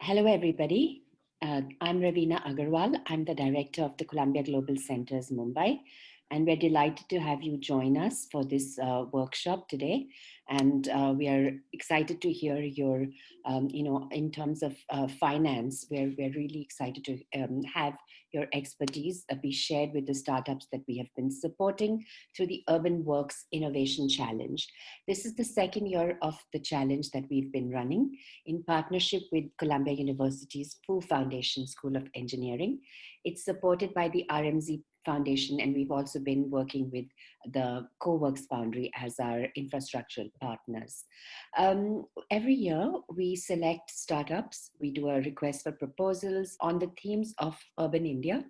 Hello, everybody. I'm Ravina Agarwal. I'm the director of the Columbia Global Centers, Mumbai. And we're delighted to have you join us for this workshop today. And we are excited to hear your, in terms of finance, we're really excited to have your expertise be shared with the startups that we have been supporting through the Urban Works Innovation Challenge. This is the second year of the challenge that we've been running in partnership with Columbia University's Fu Foundation School of Engineering. It's supported by the RMZ Foundation, and we've also been working with the CoWorks Foundry as our infrastructural partners. Every year, we select startups. We do a request for proposals on the themes of urban India.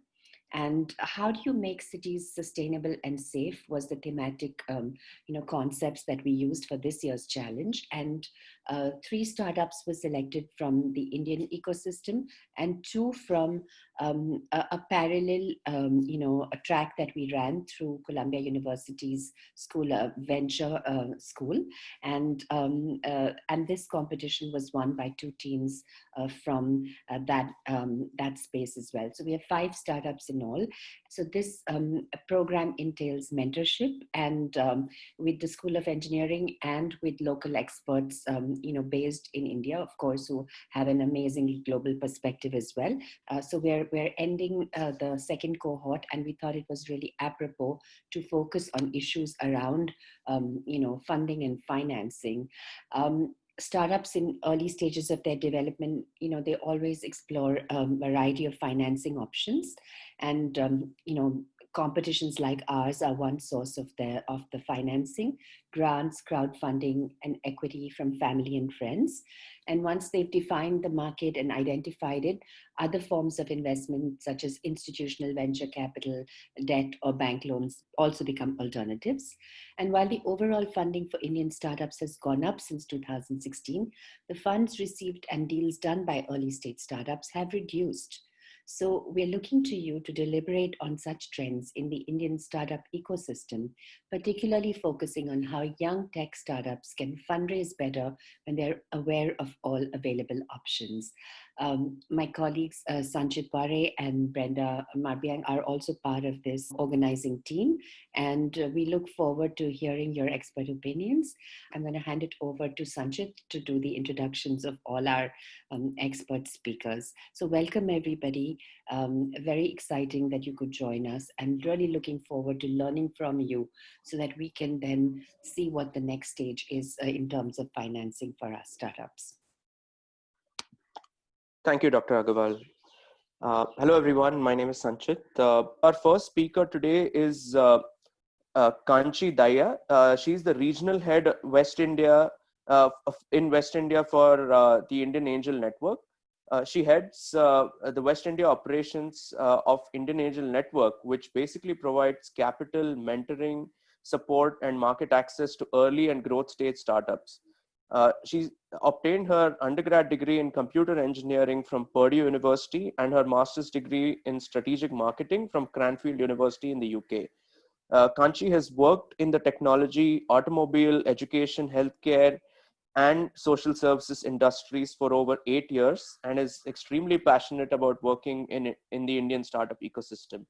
And how do you make cities sustainable and safe was the thematic concepts that we used for this year's challenge. And 3 startups were selected from the Indian ecosystem and 2 from a parallel, a track that we ran through Columbia University's school, venture school. And this competition was won by 2 teams from that space as well. So we have 5 startups in all. So this program entails mentorship, and with the School of Engineering and with local experts, based in India, of course, who have an amazing global perspective as well. So we're ending the second cohort, and we thought it was really apropos to focus on issues around, funding and financing. Startups in early stages of their development, they always explore a variety of financing options, and competitions like ours are one source of the financing: grants, crowdfunding, and equity from family and friends. And once they've defined the market and identified it, other forms of investment such as institutional venture capital, debt, or bank loans also become alternatives. And while the overall funding for Indian startups has gone up since 2016, the funds received and deals done by early stage startups have reduced. So we're looking to you to deliberate on such trends in the Indian startup ecosystem, particularly focusing on how young tech startups can fundraise better when they're aware of all available options. My colleagues Sanchit Pare and Brenda Marbiang are also part of this organizing team, and we look forward to hearing your expert opinions. I'm going to hand it over to Sanchit to do the introductions of all our expert speakers. So welcome everybody. Very exciting that you could join us, and really looking forward to learning from you so that we can then see what the next stage is in terms of financing for our startups. Thank you, Dr. Agarwal. Hello, everyone. My name is Sanchit. Our first speaker today is Kanchi Daya. She's the regional head West India in West India for the Indian Angel Network. She heads the West India operations of Indian Angel Network, which basically provides capital, mentoring, support, and market access to early and growth stage startups. She obtained her undergrad degree in computer engineering from Purdue University and her master's degree in strategic marketing from Cranfield University in the UK. Kanchi has worked in the technology, automobile, education, healthcare, and social services industries for over 8 years, and is extremely passionate about working in the Indian startup ecosystem.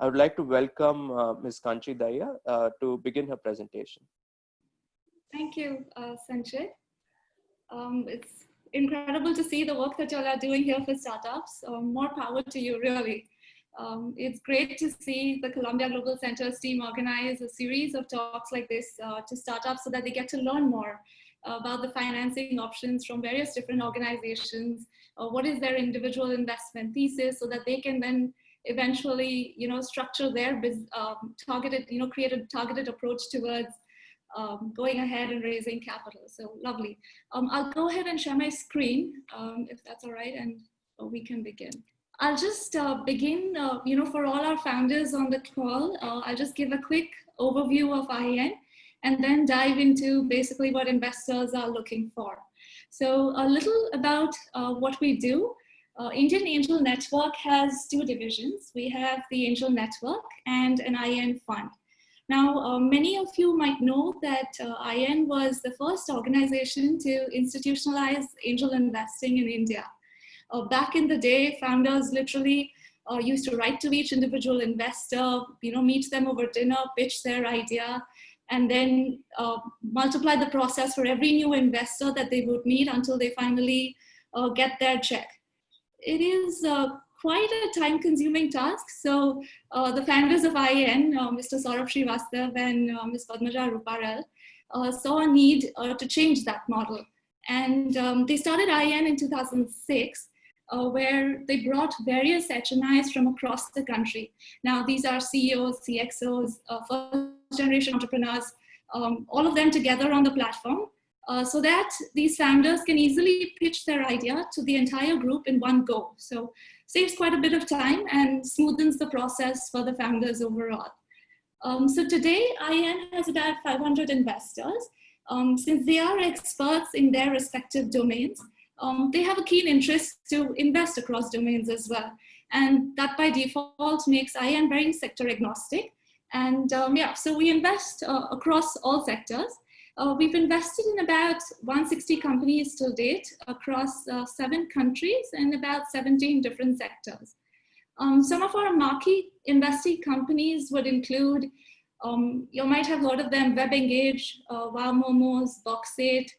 I would like to welcome Ms. Kanchi Daya to begin her presentation. Thank you, Sanchit. It's incredible to see the work that you all are doing here for startups. More power to you, really. It's great to see the Columbia Global Centers team organize a series of talks like this to startups so that they get to learn more about the financing options from various different organizations. What is their individual investment thesis, so that they can then eventually, structure their targeted, create a targeted approach towards going ahead and raising capital. So lovely. I'll go ahead and share my screen, if that's all right, and we can begin. I'll just begin, for all our founders on the call, I'll just give a quick overview of IAN and then dive into basically what investors are looking for. So a little about what we do. Indian Angel Network has 2 divisions. We have the Angel Network and an IAN fund. Now, many of you might know that IAN was the first organization to institutionalize angel investing in India. Back in the day, founders literally used to write to each individual investor, meet them over dinner, pitch their idea, and then multiply the process for every new investor that they would meet until they finally get their check. It is quite a time-consuming task. So the founders of IAN, Mr. Saurabh Srivastav and Ms. Padmaja Ruparel, saw a need to change that model. And they started IAN in 2006, where they brought various HNIs from across the country. Now, these are CEOs, CXOs, first-generation entrepreneurs, all of them together on the platform, so that these founders can easily pitch their idea to the entire group in one go. So saves quite a bit of time and smoothens the process for the founders overall. So today, IAN has about 500 investors. Since they are experts in their respective domains, they have a keen interest to invest across domains as well. And that by default makes IAN very sector agnostic. And yeah, so we invest across all sectors. We've invested in about 160 companies till date across 7 countries and about 17 different sectors. Some of our marquee investee companies would include, you might have heard of them, WebEngage, Wow Momos, Boxate,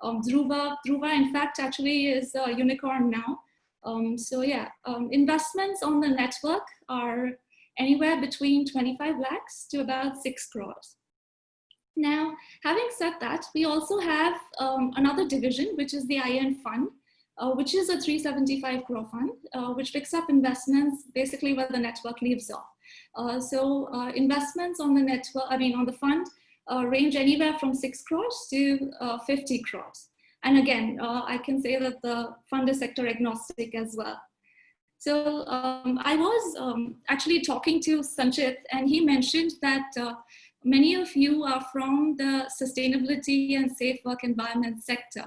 Dhruva. Dhruva, in fact, actually is a unicorn now. So yeah, investments on the network are anywhere between 25 lakhs to about 6 crores. Now, having said that, we also have another division, which is the IAN Fund, which is a 375 crore fund, which picks up investments basically where the network leaves off. So investments on the network, on the fund, range anywhere from 6 crores to 50 crores. And again, I can say that the fund is sector agnostic as well. So I was actually talking to Sanchit, and he mentioned that many of you are from the sustainability and safe work environment sector.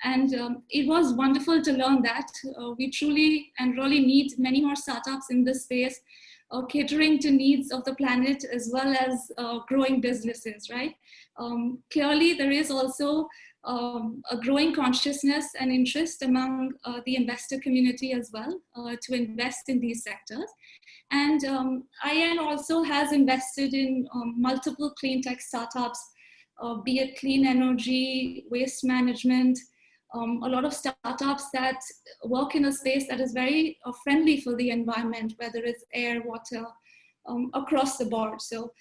And it was wonderful to learn that. We truly and really need many more startups in this space, catering to needs of the planet as well as growing businesses, right? Clearly, there is also a growing consciousness and interest among the investor community as well to invest in these sectors. And IAN also has invested in multiple clean tech startups, be it clean energy, waste management, a lot of startups that work in a space that is very friendly for the environment, whether it's air, water, across the board. So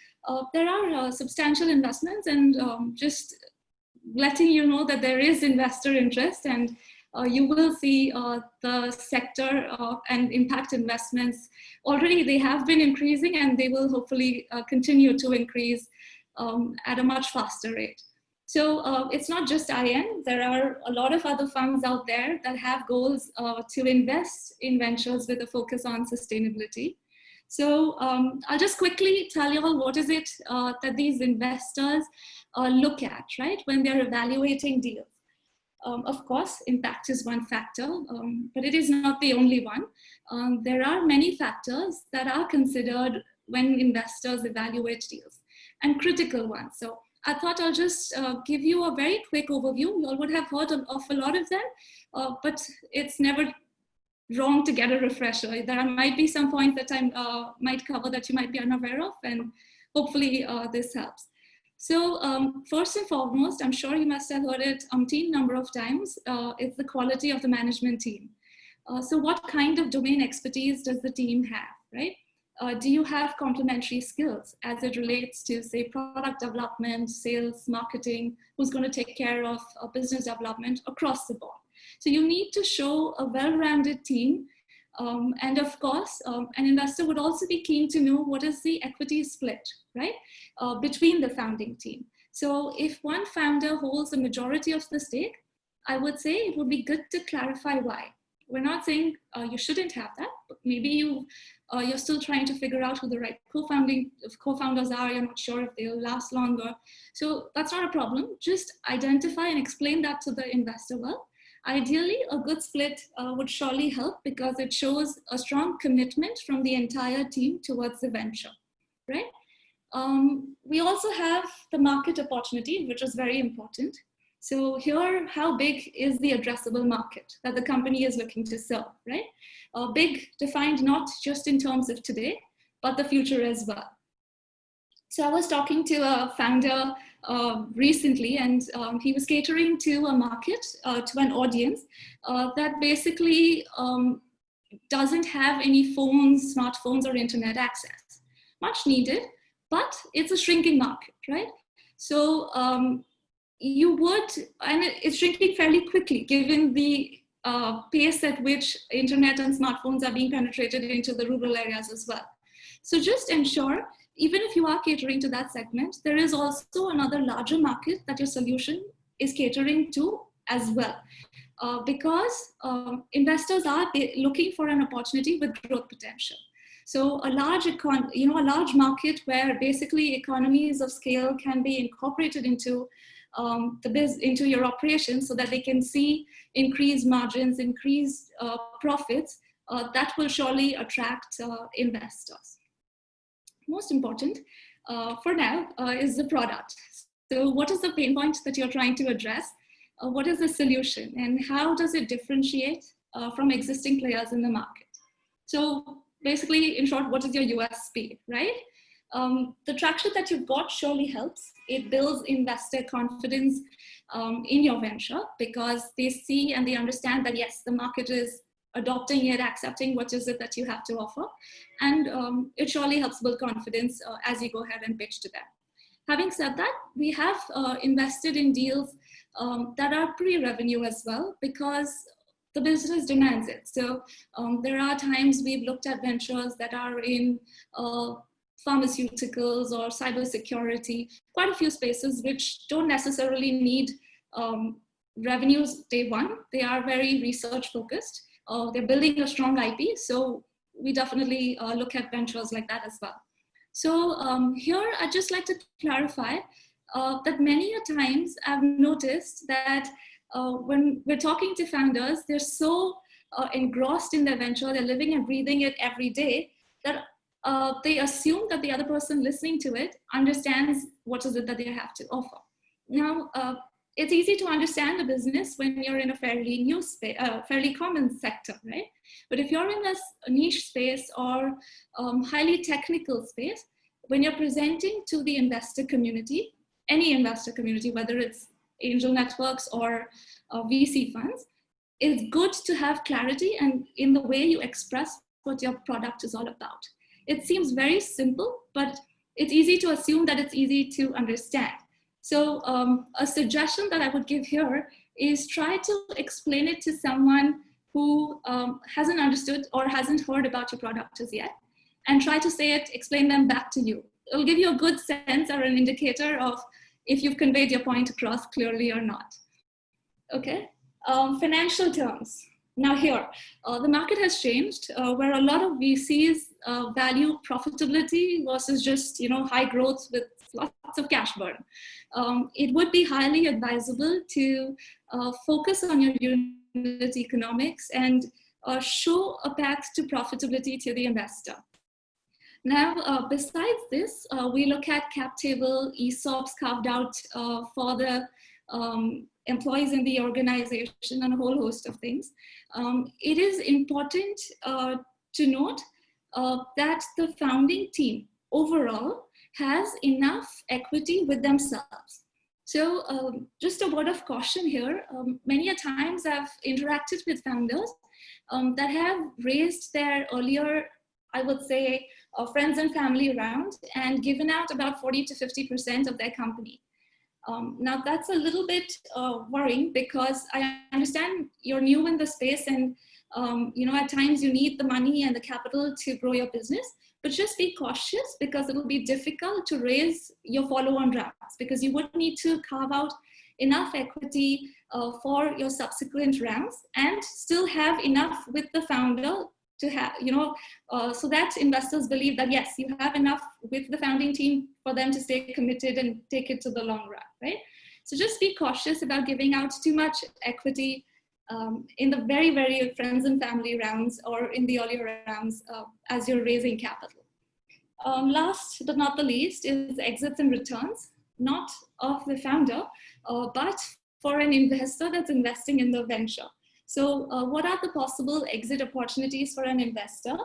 there are substantial investments, and just letting you know that there is investor interest, and you will see the sector and impact investments. Already they have been increasing, and they will hopefully continue to increase at a much faster rate. So it's not just IAN. There are a lot of other funds out there that have goals to invest in ventures with a focus on sustainability. So I'll just quickly tell you all what is it that these investors look at, right, when they're evaluating deals. Of course, impact is one factor, but it is not the only one. There are many factors that are considered when investors evaluate deals, and critical ones. So I thought I'll just give you a very quick overview. You all would have heard of a lot of them, but it's never wrong to get a refresher. There might be some points that I might cover that you might be unaware of, and hopefully this helps. So first and foremost, I'm sure you must have heard it umpteen number of times, it's the quality of the management team. So what kind of domain expertise does the team have, right? Do you have complementary skills as it relates to, say, product development, sales, marketing, who's going to take care of business development across the board? So you need to show a well-rounded team. And of course, an investor would also be keen to know what is the equity split, right, between the founding team. So if one founder holds a majority of the stake, I would say it would be good to clarify why. We're not saying you shouldn't have that, but maybe you're still trying to figure out who the right co-founders are. You're not sure if they'll last longer. So that's not a problem. Just identify and explain that to the investor well. Ideally, a good split would surely help because it shows a strong commitment from the entire team towards the venture, right? We also have the market opportunity, which is very important. So here, how big is the addressable market that the company is looking to serve, right? Big defined not just in terms of today, but the future as well. So I was talking to a founder recently, and he was catering to a market, to an audience that basically doesn't have any phones, smartphones, or internet access. Much needed, but it's a shrinking market, right? So you would, and it's shrinking fairly quickly given the pace at which internet and smartphones are being penetrated into the rural areas as well. So just ensure, even if you are catering to that segment, there is also another larger market that your solution is catering to as well. Because investors are looking for an opportunity with growth potential. So a large market where basically economies of scale can be incorporated into into your operations so that they can see increased margins, increased profits, that will surely attract investors. Most important for now is the product. So what is the pain point that you're trying to address? What is the solution, and how does it differentiate from existing players in the market? So basically, in short, what is your USP, right? The traction that you've got surely helps. It builds investor confidence in your venture because they see and they understand that yes, the market is adopting it, accepting what is it that you have to offer. And it surely helps build confidence as you go ahead and pitch to them. Having said that, we have invested in deals that are pre-revenue as well because the business demands it. So there are times we've looked at ventures that are in pharmaceuticals or cybersecurity, quite a few spaces which don't necessarily need revenues day one. They are very research focused. They're building a strong IP. So we definitely look at ventures like that as well. So here I'd just like to clarify that many a times I've noticed that when we're talking to founders, they're so engrossed in their venture, they're living and breathing it every day, that they assume that the other person listening to it understands what is it that they have to offer. Now, it's easy to understand a business when you're in a fairly new space, fairly common sector, right? But if you're in a niche space or highly technical space, when you're presenting to the investor community, any investor community, whether it's angel networks or VC funds, it's good to have clarity and in the way you express what your product is all about. It seems very simple, but it's easy to assume that it's easy to understand. So a suggestion that I would give here is try to explain it to someone who hasn't understood or hasn't heard about your product as yet, and try to say it, explain them back to you. It'll give you a good sense or an indicator of if you've conveyed your point across clearly or not. Okay, financial terms. Now here, the market has changed where a lot of VCs value profitability versus just high growth with lots of cash burn. It would be highly advisable to focus on your unit economics and show a path to profitability to the investor. Now, besides this, we look at cap table, ESOPs carved out for the employees in the organization and a whole host of things. It is important to note that the founding team overall has enough equity with themselves. So just a word of caution here, many a times I've interacted with founders that have raised their earlier, I would say, friends and family around and given out about 40 to 50% of their company. Now that's a little bit worrying because I understand you're new in the space and at times you need the money and the capital to grow your business, but just be cautious because it'll be difficult to raise your follow-on rounds because you would need to carve out enough equity for your subsequent rounds and still have enough with the founder to have, so that investors believe that yes, you have enough with the founding team for them to stay committed and take it to the long run, right? So just be cautious about giving out too much equity in the very, very friends and family rounds or in the earlier rounds as you're raising capital. Last but not the least is exits and returns, not of the founder, but for an investor that's investing in the venture. So what are the possible exit opportunities for an investor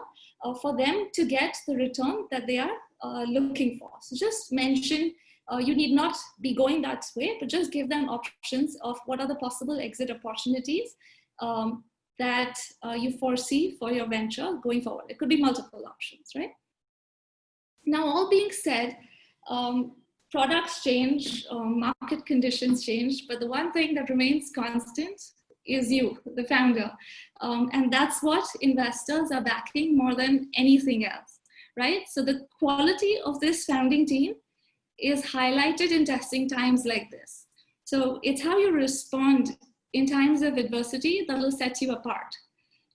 for them to get the return that they are looking for? So just mention, you need not be going that way, but just give them options of what are the possible exit opportunities that you foresee for your venture going forward. It could be multiple options, right? Now, all being said, products change, market conditions change, but the one thing that remains constant is you, the founder. And that's what investors are backing more than anything else, right? So the quality of this founding team is highlighted in testing times like this. So it's how you respond in times of adversity that will set you apart.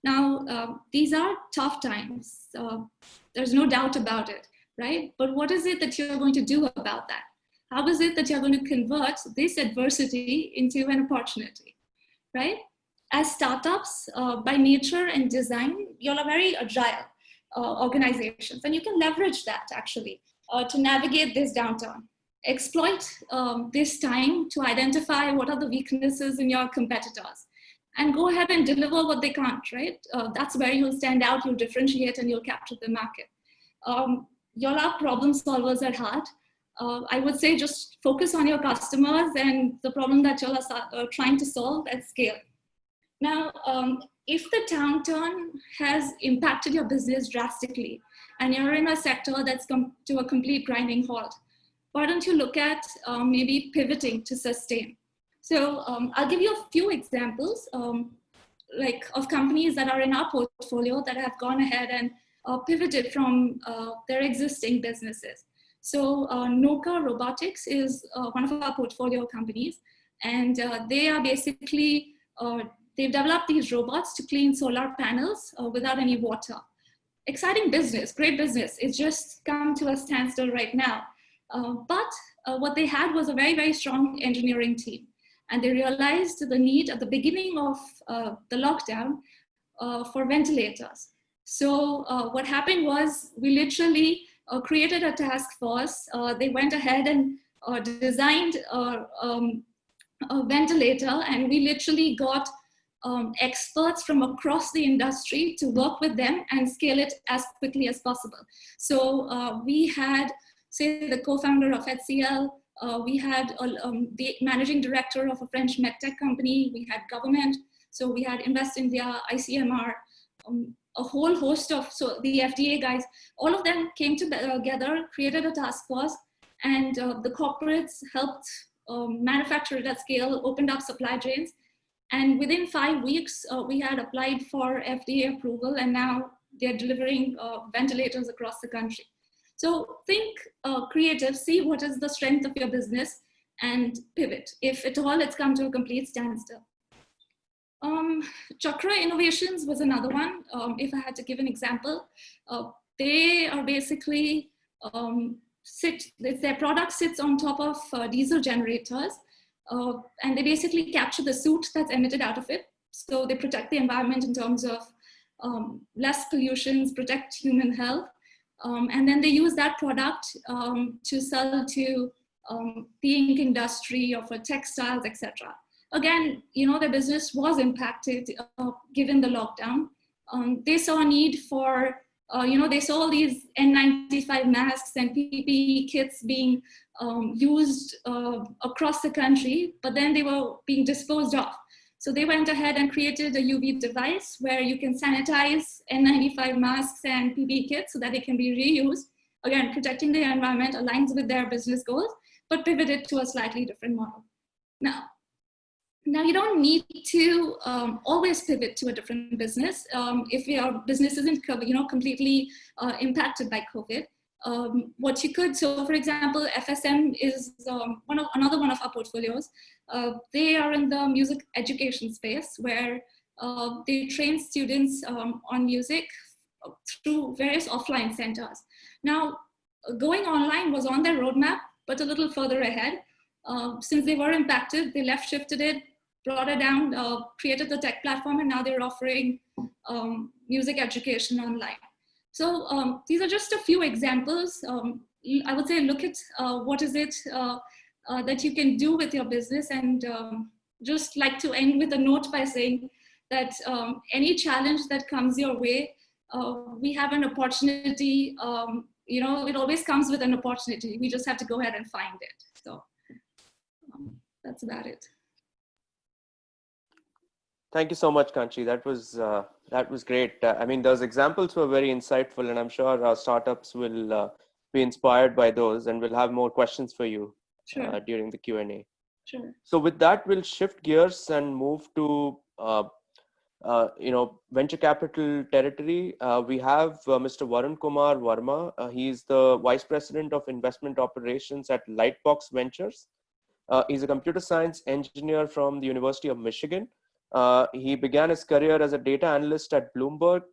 Now, these are tough times. There's no doubt about it, right? But what is it that you're going to do about that? How is it that you're going to convert this adversity into an opportunity, right? As startups, by nature and design, you're a very agile organizations, and you can leverage that actually to navigate this downturn. Exploit this time to identify what are the weaknesses in your competitors and go ahead and deliver what they can't, right? That's where you'll stand out, you'll differentiate, and you'll capture the market. You'll have problem solvers at heart. I would say just focus on your customers and the problem that you're trying to solve at scale. Now, if the downturn has impacted your business drastically and you're in a sector that's come to a complete grinding halt, why don't you look at maybe pivoting to sustain? So I'll give you a few examples of companies that are in our portfolio that have gone ahead and pivoted from their existing businesses. So Noka Robotics is one of our portfolio companies, and they are basically, they've developed these robots to clean solar panels without any water. Exciting business, great business. It's just come to a standstill right now. But what they had was a very, very strong engineering team. And they realized the need at the beginning of the lockdown for ventilators. So what happened was we literally created a task force. They went ahead and designed a ventilator, and we literally got experts from across the industry to work with them and scale it as quickly as possible. So we had, say, the co-founder of HCL, we had the managing director of a French medtech company, we had government, so we had Invest India, ICMR, a whole host of, so the FDA guys, all of them came together, created a task force, and the corporates helped manufacture it at scale, opened up supply chains. And within 5 weeks, we had applied for FDA approval, and now they're delivering ventilators across the country. So think creative, see what is the strength of your business and pivot. If at all it's come to a complete standstill. Chakra Innovations was another one. If I had to give an example, they are basically, their product sits on top of diesel generators, and they basically capture the soot that's emitted out of it. So they protect the environment in terms of less pollutions, protect human health. And then they use that product to sell to the ink industry or for textiles, etc. Again, their business was impacted given the lockdown. They saw a need for, they saw all these N95 masks and PPE kits being used across the country, but then they were being disposed of. So they went ahead and created a UV device where you can sanitize N95 masks and PPE kits so that they can be reused. Again, protecting the environment aligns with their business goals, but pivoted to a slightly different model. Now you don't need to always pivot to a different business if your business isn't completely impacted by COVID. What you could, so for example, FSM is another one of our portfolios. They are in the music education space where they train students on music through various offline centers. Now, going online was on their roadmap, but a little further ahead. Since they were impacted, they shifted it, brought it down, created the tech platform, and now they're offering music education online. So these are just a few examples. I would say look at what is it that you can do with your business and just like to end with a note by saying that any challenge that comes your way, we have an opportunity. It always comes with an opportunity. We just have to go ahead and find it. So that's about it. Thank you so much, Kanchi. That was great. I mean, those examples were very insightful, and I'm sure our startups will be inspired by those, and we'll have more questions for you Sure. during the Q&A. Sure. So with that, we'll shift gears and move to venture capital territory. We have Mr. Varun Kumar Verma. He's the Vice President of Investment Operations at Lightbox Ventures. He's a computer science engineer from the University of Michigan. He began his career as a data analyst at Bloomberg.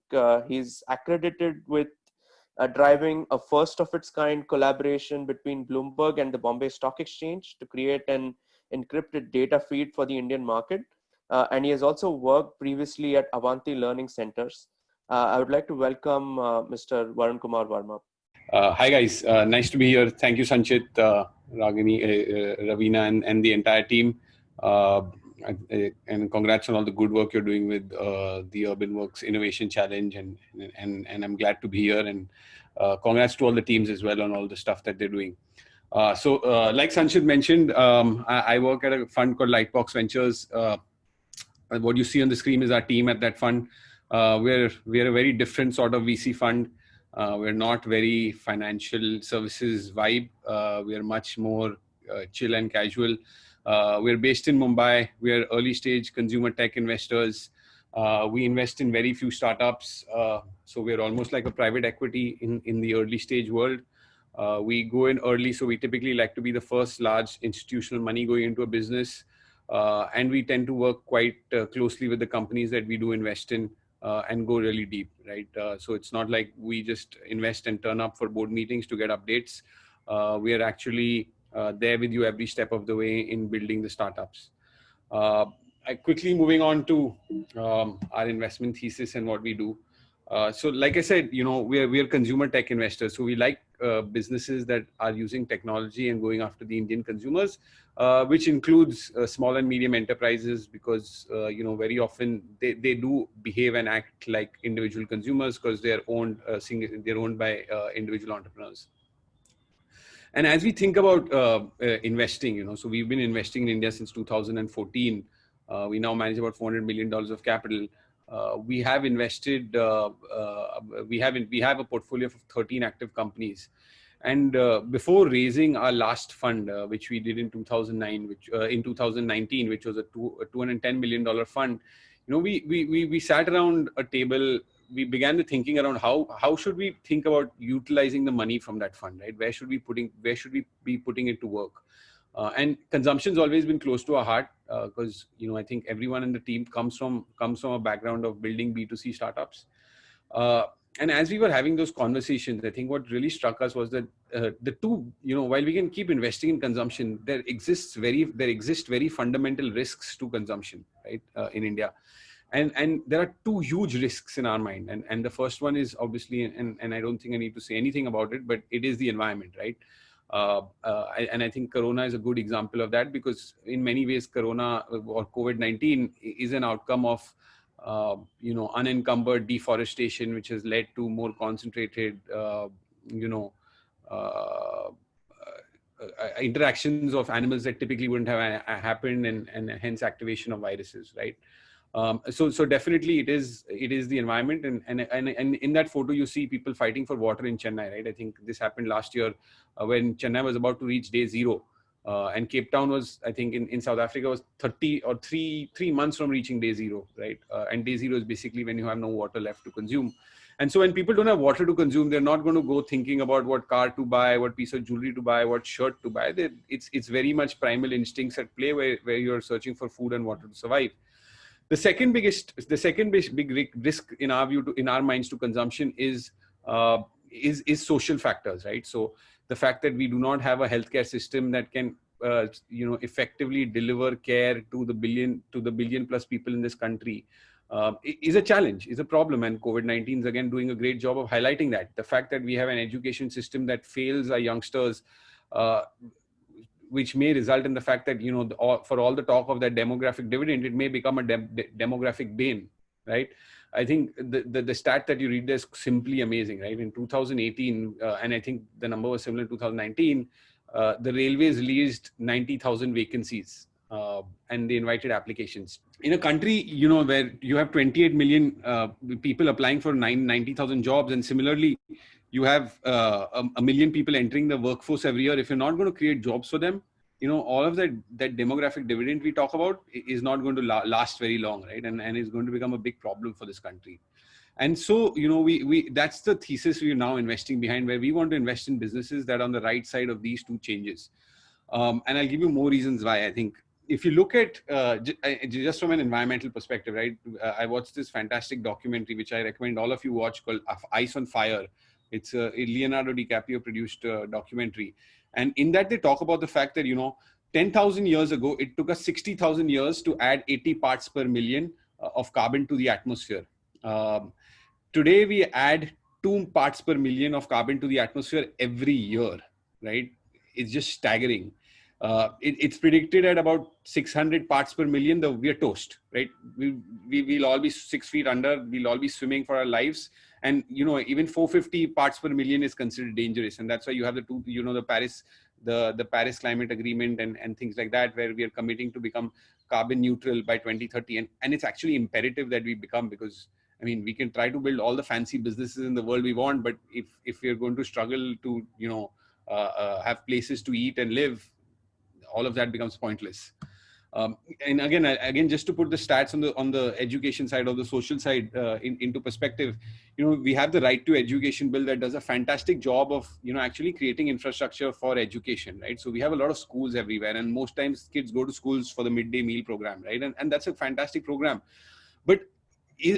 He's accredited with driving a first of its kind collaboration between Bloomberg and the Bombay Stock Exchange to create an encrypted data feed for the Indian market. And he has also worked previously at Avanti Learning Centers. I would like to welcome Mr. Varun Kumar Verma. Hi guys, nice to be here. Thank you, Sanchit, Ragini, Ravina, and the entire team. And congrats on all the good work you're doing with the UrbanWorks Innovation Challenge, and I'm glad to be here. And congrats to all the teams as well on all the stuff that they're doing. So, like Sanchit mentioned, I work at a fund called Lightbox Ventures. What you see on the screen is our team at that fund. We're a very different sort of VC fund. We're not very financial services vibe. We are much more chill and casual. We're based in Mumbai. We're early stage consumer tech investors. We invest in very few startups. So we're almost like a private equity in the early stage world. We go in early, so we typically like to be the first large institutional money going into a business. And we tend to work quite closely with the companies that we do invest in. And go really deep, right? So it's not like we just invest and turn up for board meetings to get updates. We are actually there with you every step of the way in building the startups. Quickly moving on to our investment thesis and what we do. So like I said, we are consumer tech investors. So we like businesses that are using technology and going after the Indian consumers, which includes small and medium enterprises, because very often they do behave and act like individual consumers because they're owned by individual entrepreneurs. And as we think about investing, so we've been investing in India since 2014. We now manage about $400 million of capital. We have invested. We have a portfolio of 13 active companies. And before raising our last fund, which we did in 2019, which was a $210 million fund, we sat around a table. We began the thinking around how should we think about utilizing the money from that fund, right? Where should we be putting it to work? And consumption's always been close to our heart because I think everyone in the team comes from a background of building B2C startups. And as we were having those conversations, I think what really struck us was that the two, while we can keep investing in consumption, there exist very fundamental risks to consumption, right, in India. And there are two huge risks in our mind. And the first one is obviously, and I don't think I need to say anything about it, but it is the environment, right? And I think Corona is a good example of that, because in many ways, Corona or COVID-19 is an outcome of unencumbered deforestation, which has led to more concentrated, interactions of animals that typically wouldn't have happened, and hence activation of viruses, right? So definitely it is the environment, and in that photo you see people fighting for water in Chennai, right? I think this happened last year when Chennai was about to reach day zero. And Cape Town was, I think, in South Africa was 30 or 3 months from reaching day zero, right? And day zero is basically when you have no water left to consume. And so when people don't have water to consume, they're not going to go thinking about what car to buy, what piece of jewelry to buy, what shirt to buy. It's very much primal instincts at play where you're searching for food and water to survive. The second big risk in our view, in our minds, to consumption is social factors, right? So the fact that we do not have a healthcare system that can, effectively deliver care to the billion plus people in this country is a challenge, is a problem. And COVID-19 is again doing a great job of highlighting that. The fact that we have an education system that fails our youngsters which may result in the fact that, for all the talk of that demographic dividend, it may become a demographic bane, right? I think the stat that you read there is simply amazing, right? In 2018, and I think the number was similar in 2019, the railways released 90,000 vacancies, and they invited applications. In a country, where you have 28 million people applying for 90,000 jobs, and similarly, you have a million people entering the workforce every year. If you're not going to create jobs for them, all of that demographic dividend we talk about is not going to last very long, right? And is going to become a big problem for this country. And so, we that's the thesis we're now investing behind, where we want to invest in businesses that are on the right side of these two changes. And I'll give you more reasons why. I think if you look at just from an environmental perspective, right? I watched this fantastic documentary, which I recommend all of you watch, called Ice on Fire. It's a Leonardo DiCaprio produced documentary. And in that, they talk about the fact that, 10,000 years ago, it took us 60,000 years to add 80 parts per million of carbon to the atmosphere. Today, we add 2 parts per million of carbon to the atmosphere every year, right? It's just staggering. It's predicted at about 600 parts per million, we are toast, right? We'll all be 6 feet under, we'll all be swimming for our lives. And, even 450 parts per million is considered dangerous. And that's why you have the Paris Climate Agreement and things like that, where we are committing to become carbon neutral by 2030. And it's actually imperative that we become, because, we can try to build all the fancy businesses in the world we want, but if we're going to struggle to, have places to eat and live, all of that becomes pointless. And again, just to put the stats on the education side or the social side into perspective, we have the Right to Education bill that does a fantastic job of, actually creating infrastructure for education, right? So we have a lot of schools everywhere, and most times kids go to schools for the midday meal program, right? And that's a fantastic program. But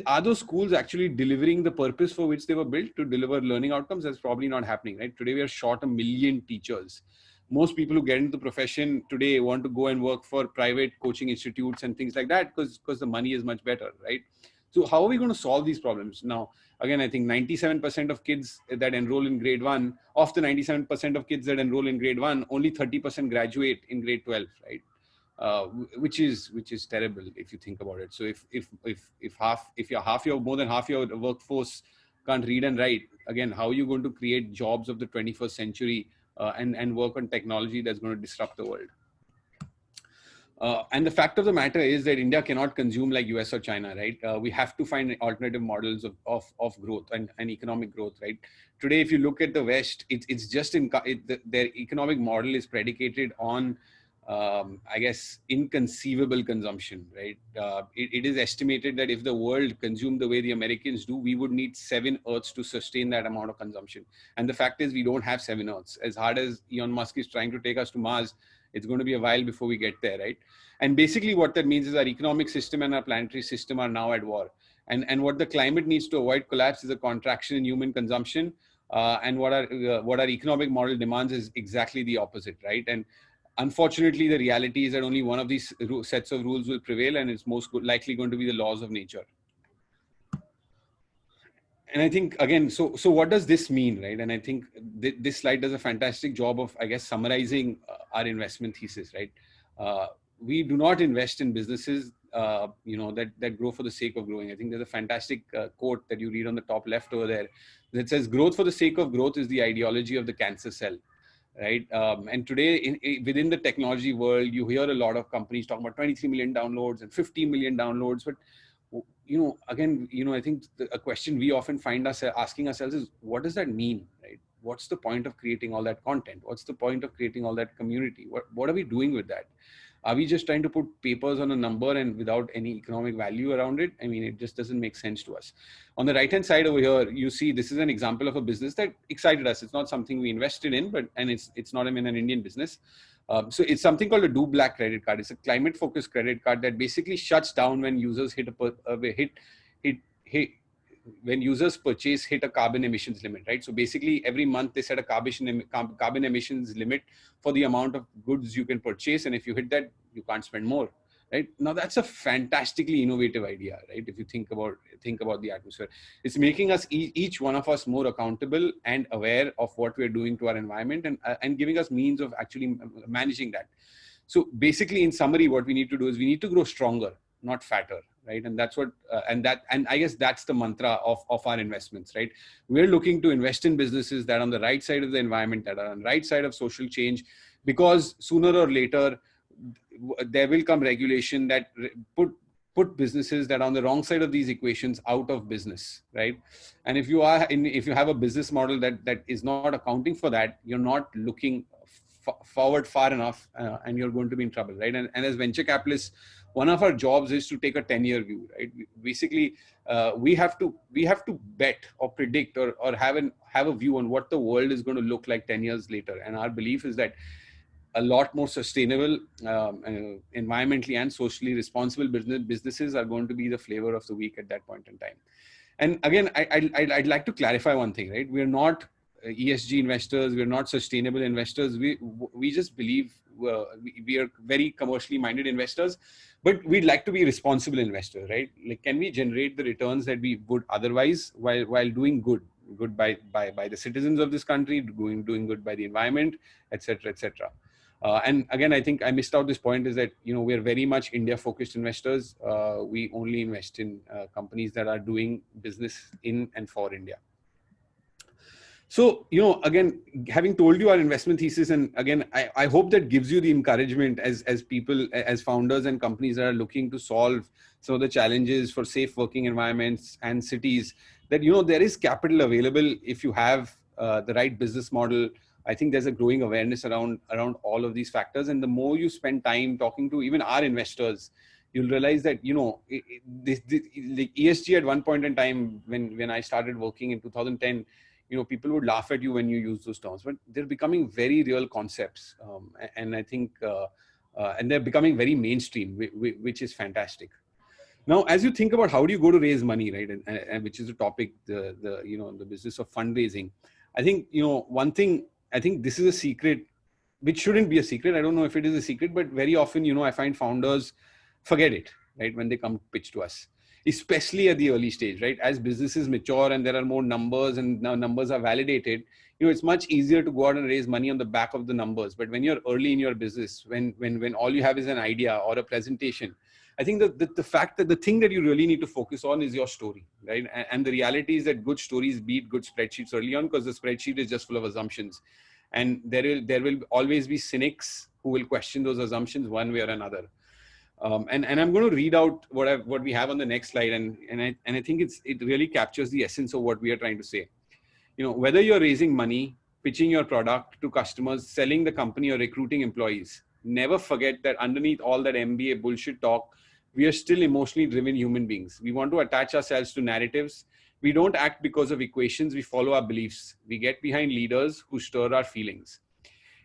are those schools actually delivering the purpose for which they were built, to deliver learning outcomes? That's probably not happening, right? Today, we are short 1 million teachers. Most people who get into the profession today want to go and work for private coaching institutes and things like that, because the money is much better, right? So how are we going to solve these problems? Now, again, I think 97% of kids that enroll in grade 1, of the 97% of kids that enroll in grade 1, only 30% graduate in grade 12, right? Which is terrible if you think about it. So if more than half your workforce can't read and write, again, how are you going to create jobs of the 21st century and work on technology that's going to disrupt the world? And the fact of the matter is that India cannot consume like US or China, right? We have to find alternative models of growth and economic growth, right? Today, if you look at the West, it's just their economic model is predicated on I guess, inconceivable consumption, right? It is estimated that if the world consumed the way the Americans do, we would need 7 Earths to sustain that amount of consumption. And the fact is, we don't have 7 Earths. As hard as Elon Musk is trying to take us to Mars, it's going to be a while before we get there, right? And basically what that means is our economic system and our planetary system are now at war. And what the climate needs to avoid collapse is a contraction in human consumption. And what our economic model demands is exactly the opposite, right? And unfortunately, the reality is that only one of these sets of rules will prevail, and it's most likely going to be the laws of nature. And I think, again, so what does this mean, right? And I think this slide does a fantastic job of, I guess, summarizing our investment thesis, right? We do not invest in businesses, that grow for the sake of growing. I think there's a fantastic quote that you read on the top left over there that says, "Growth for the sake of growth is the ideology of the cancer cell." Right. And today within the technology world, you hear a lot of companies talking about 23 million downloads and 50 million downloads. But, again, I think a question we often find ourselves asking ourselves is, what does that mean? Right? What's the point of creating all that content? What's the point of creating all that community? What are we doing with that? Are we just trying to put papers on a number and without any economic value around it? I mean, it just doesn't make sense to us. On the right-hand side over here, you see this is an example of a business that excited us. It's not something we invested in, and it's not even an Indian business. So it's something called a Do Black credit card. It's a climate-focused credit card that basically shuts down when users when users hit a carbon emissions limit, right? So basically every month they set a carbon emissions limit for the amount of goods you can purchase. And if you hit that, you can't spend more, right? Now that's a fantastically innovative idea, right? If you think about the atmosphere, it's making us each one of us more accountable and aware of what we're doing to our environment, and giving us means of actually managing that. So basically, in summary, what we need to do is we need to grow stronger, not fatter, right? And that's what, and I guess that's the mantra of our investments, right? We're looking to invest in businesses that are on the right side of the environment, that are on the right side of social change, because sooner or later, there will come regulation that put businesses that are on the wrong side of these equations out of business, right? And if you have a business model that is not accounting for that, you're not looking forward far enough, and you're going to be in trouble, right? And as venture capitalists, one of our jobs is to take a 10-year view, right? Basically, we have to bet or predict or have a view on what the world is going to look like 10 years later. And our belief is that a lot more sustainable, environmentally and socially responsible businesses are going to be the flavor of the week at that point in time. And again, I'd like to clarify one thing, right? We're not ESG investors. We're not sustainable investors. We just believe we are very commercially minded investors, but we'd like to be responsible investors, right? Like, can we generate the returns that we would otherwise while doing good by the citizens of this country, doing good by the environment, etc., etc. And again, I think I missed out this point, is that, we're very much India focused investors. We only invest in companies that are doing business in and for India. So, again, having told you our investment thesis, and again, I hope that gives you the encouragement as people, as founders and companies that are looking to solve some of the challenges for safe working environments and cities, that, there is capital available if you have the right business model. I think there's a growing awareness around all of these factors. And the more you spend time talking to even our investors, you'll realize that, the ESG at one point in time, when I started working in 2010, people would laugh at you when you use those terms, but they're becoming very real concepts. And I think, and they're becoming very mainstream, which is fantastic. Now, as you think about how do you go to raise money, right? And which is a topic, the business of fundraising. I think, one thing, I think this is a secret, which shouldn't be a secret. I don't know if it is a secret, but very often, I find founders forget it, right? When they come pitch to us, especially at the early stage, right? As businesses mature and there are more numbers and now numbers are validated, it's much easier to go out and raise money on the back of the numbers. But when you're early in your business, when all you have is an idea or a presentation, I think that the fact that the thing that you really need to focus on is your story, right? And the reality is that good stories beat good spreadsheets early on, because the spreadsheet is just full of assumptions. And there will always be cynics who will question those assumptions one way or another. And I'm going to read out what we have on the next slide, and I think it really captures the essence of what we are trying to say. Whether you're raising money, pitching your product to customers, selling the company, or recruiting employees, never forget that underneath all that MBA bullshit talk, we are still emotionally driven human beings. We want to attach ourselves to narratives. We don't act because of equations. We follow our beliefs. We get behind leaders who stir our feelings.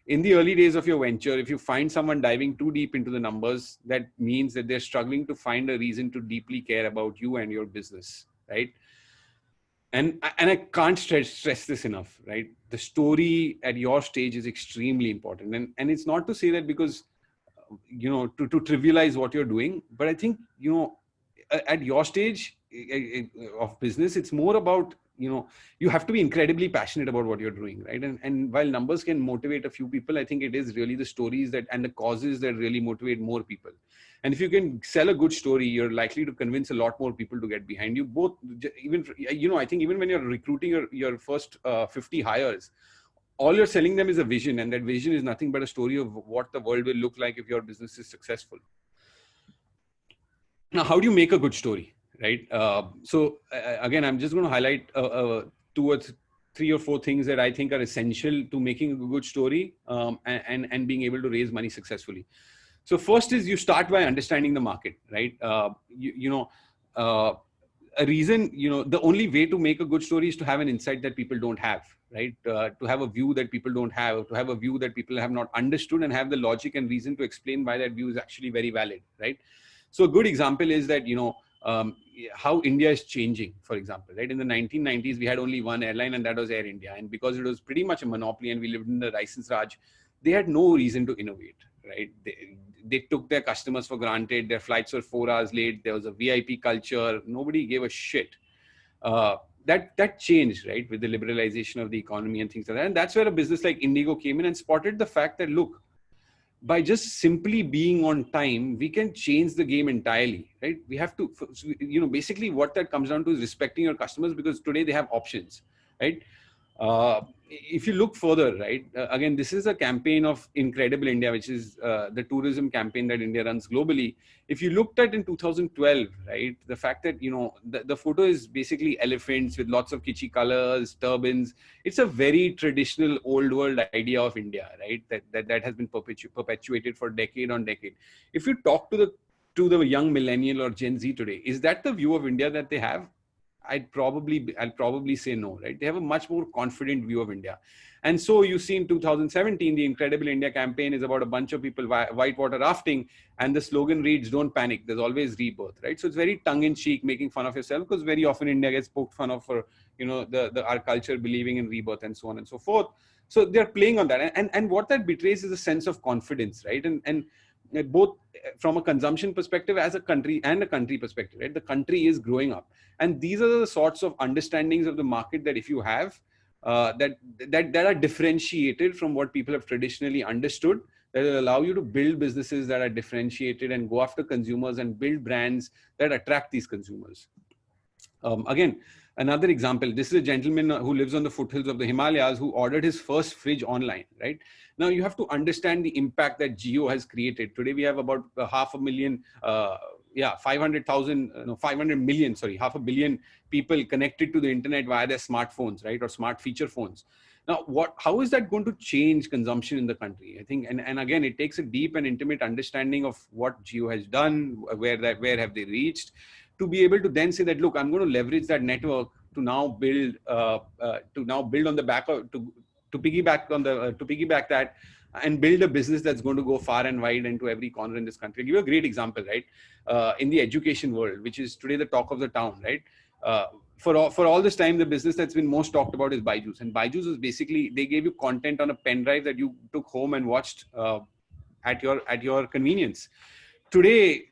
In the early days of your venture, if you find someone diving too deep into the numbers, that means that they're struggling to find a reason to deeply care about you and your business, right? And I can't stress this enough, right? The story at your stage is extremely important. And it's not to say that because, to trivialize what you're doing, but I think, at your stage of business, it's more about, you have to be incredibly passionate about what you're doing, right? And while numbers can motivate a few people, I think it is really the stories and the causes that really motivate more people. And if you can sell a good story, you're likely to convince a lot more people to get behind you. Both, even, I think even when you're recruiting your first 50 hires, all you're selling them is a vision, and that vision is nothing but a story of what the world will look like if your business is successful. Now, how do you make a good story, right? So again, I'm just going to highlight 2 or 3 or 4 things that I think are essential to making a good story, and being able to raise money successfully. So first is you start by understanding the market, right? A reason, the only way to make a good story is to have an insight that people don't have, right? To have a view that people don't have, to have a view that people have not understood, and have the logic and reason to explain why that view is actually very valid, right? So a good example is that, how India is changing, for example, right? In the 1990s, we had only one airline, and that was Air India. And because it was pretty much a monopoly and we lived in the License Raj, they had no reason to innovate, right? They took their customers for granted. Their flights were 4 hours late. There was a VIP culture. Nobody gave a shit. That changed, right, with the liberalization of the economy and things like that. And that's where a business like Indigo came in and spotted the fact that, look, by just simply being on time, we can change the game entirely, right? We have to, basically what that comes down to is respecting your customers, because today they have options, right? If you look further, right, again, this is a campaign of Incredible India, which is the tourism campaign that India runs globally. If you looked at in 2012, right, the fact that, the photo is basically elephants with lots of kitschy colors, turbans. It's a very traditional old world idea of India, right, that has been perpetuated for decade on decade. If you talk to the young millennial or Gen Z today, is that the view of India that they have? I'll probably say no, right? They have a much more confident view of India. And so you see in 2017, the Incredible India campaign is about a bunch of people whitewater rafting, and the slogan reads, "Don't panic, there's always rebirth," right? So it's very tongue-in-cheek, making fun of yourself, because very often India gets poked fun of for, our culture believing in rebirth and so on and so forth. So they're playing on that. And what that betrays is a sense of confidence, right? And both from a consumption perspective as a country and a country perspective, right? The country is growing up. And these are the sorts of understandings of the market that if you have, that are differentiated from what people have traditionally understood, that will allow you to build businesses that are differentiated and go after consumers and build brands that attract these consumers. Again, another example, this is a gentleman who lives on the foothills of the Himalayas who ordered his first fridge online, right? Now you have to understand the impact that Jio has created. Today we have about 500 million people connected to the internet via their smartphones, right? Or smart feature phones. Now, how is that going to change consumption in the country? I think, and again, it takes a deep and intimate understanding of what Jio has done, where have they reached, to be able to then say that, look, I'm going to leverage that network to now build on the back of, to piggyback that and build a business that's going to go far and wide into every corner in this country. I'll give you a great example, right? In the education world, which is today the talk of the town, right? For all this time, the business that's been most talked about is Byju's. And Byju's is basically, they gave you content on a pen drive that you took home and watched at your convenience. Today,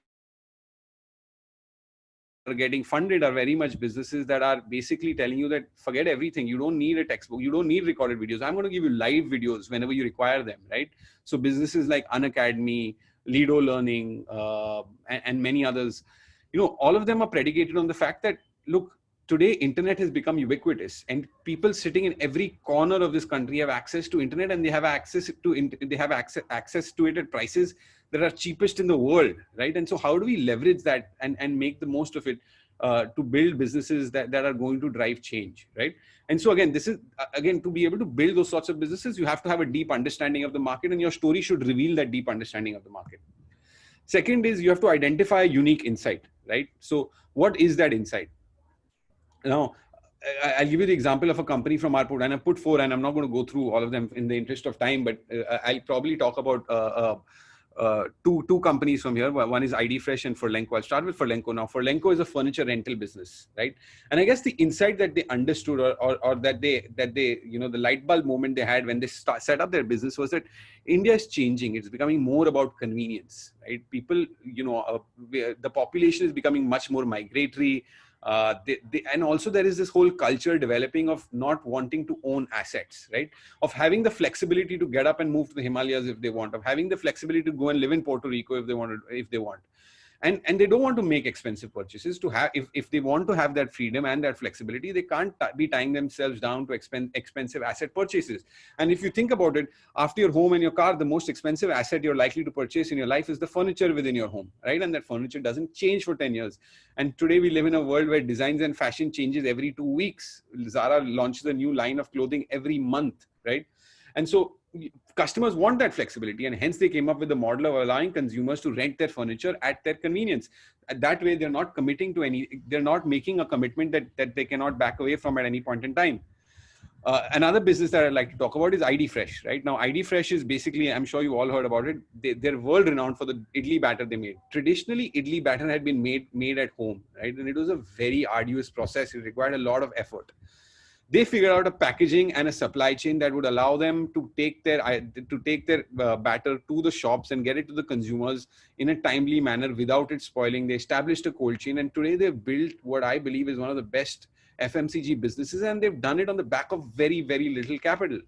are getting funded are very much businesses that are basically telling you that forget everything. You don't need a textbook. You don't need recorded videos. I'm going to give you live videos whenever you require them, right? So businesses like Unacademy, Lido Learning, and many others, all of them are predicated on the fact that, look, today internet has become ubiquitous, and people sitting in every corner of this country have access to internet, and they have access to it at prices that are cheapest in the world, right? And so how do we leverage that and make the most of it to build businesses that are going to drive change, right? And so again, this is, to be able to build those sorts of businesses, you have to have a deep understanding of the market, and your story should reveal that deep understanding of the market. Second is you have to identify a unique insight, right? So what is that insight? Now, I'll give you the example of a company from our portfolio, and I put 4, and I'm not going to go through all of them in the interest of time, but I'll probably talk about two companies from here. One is ID Fresh and Furlenco. I'll start with Furlenco. Now, Furlenco is a furniture rental business, right? And I guess the insight that they understood, or that they the light bulb moment they had when they set up their business was that India is changing. It's becoming more about convenience, right? People, the population is becoming much more migratory. And also there is this whole culture developing of not wanting to own assets, right? Of having the flexibility to get up and move to the Himalayas if they want, of having the flexibility to go and live in Puerto Rico if they want. And they don't want to make expensive purchases. To have, if they want to have that freedom and that flexibility, they can't be tying themselves down to expensive asset purchases. And if you think about it, after your home and your car, the most expensive asset you're likely to purchase in your life is the furniture within your home, right? And that furniture doesn't change for 10 years. And today we live in a world where designs and fashion changes every 2 weeks. Zara launches a new line of clothing every month, right? And so customers want that flexibility, and hence they came up with the model of allowing consumers to rent their furniture at their convenience. That way, they're not committing to they're not making a commitment that they cannot back away from at any point in time. Another business that I'd like to talk about is ID Fresh, right? Now, ID Fresh is basically, I'm sure you all heard about it. They're world renowned for the idli batter they made. Traditionally, idli batter had been made at home, right? And it was a very arduous process. It required a lot of effort. They figured out a packaging and a supply chain that would allow them to take their batter to the shops and get it to the consumers in a timely manner without it spoiling. They established a cold chain, and today they've built what I believe is one of the best FMCG businesses, and they've done it on the back of very, very little capital.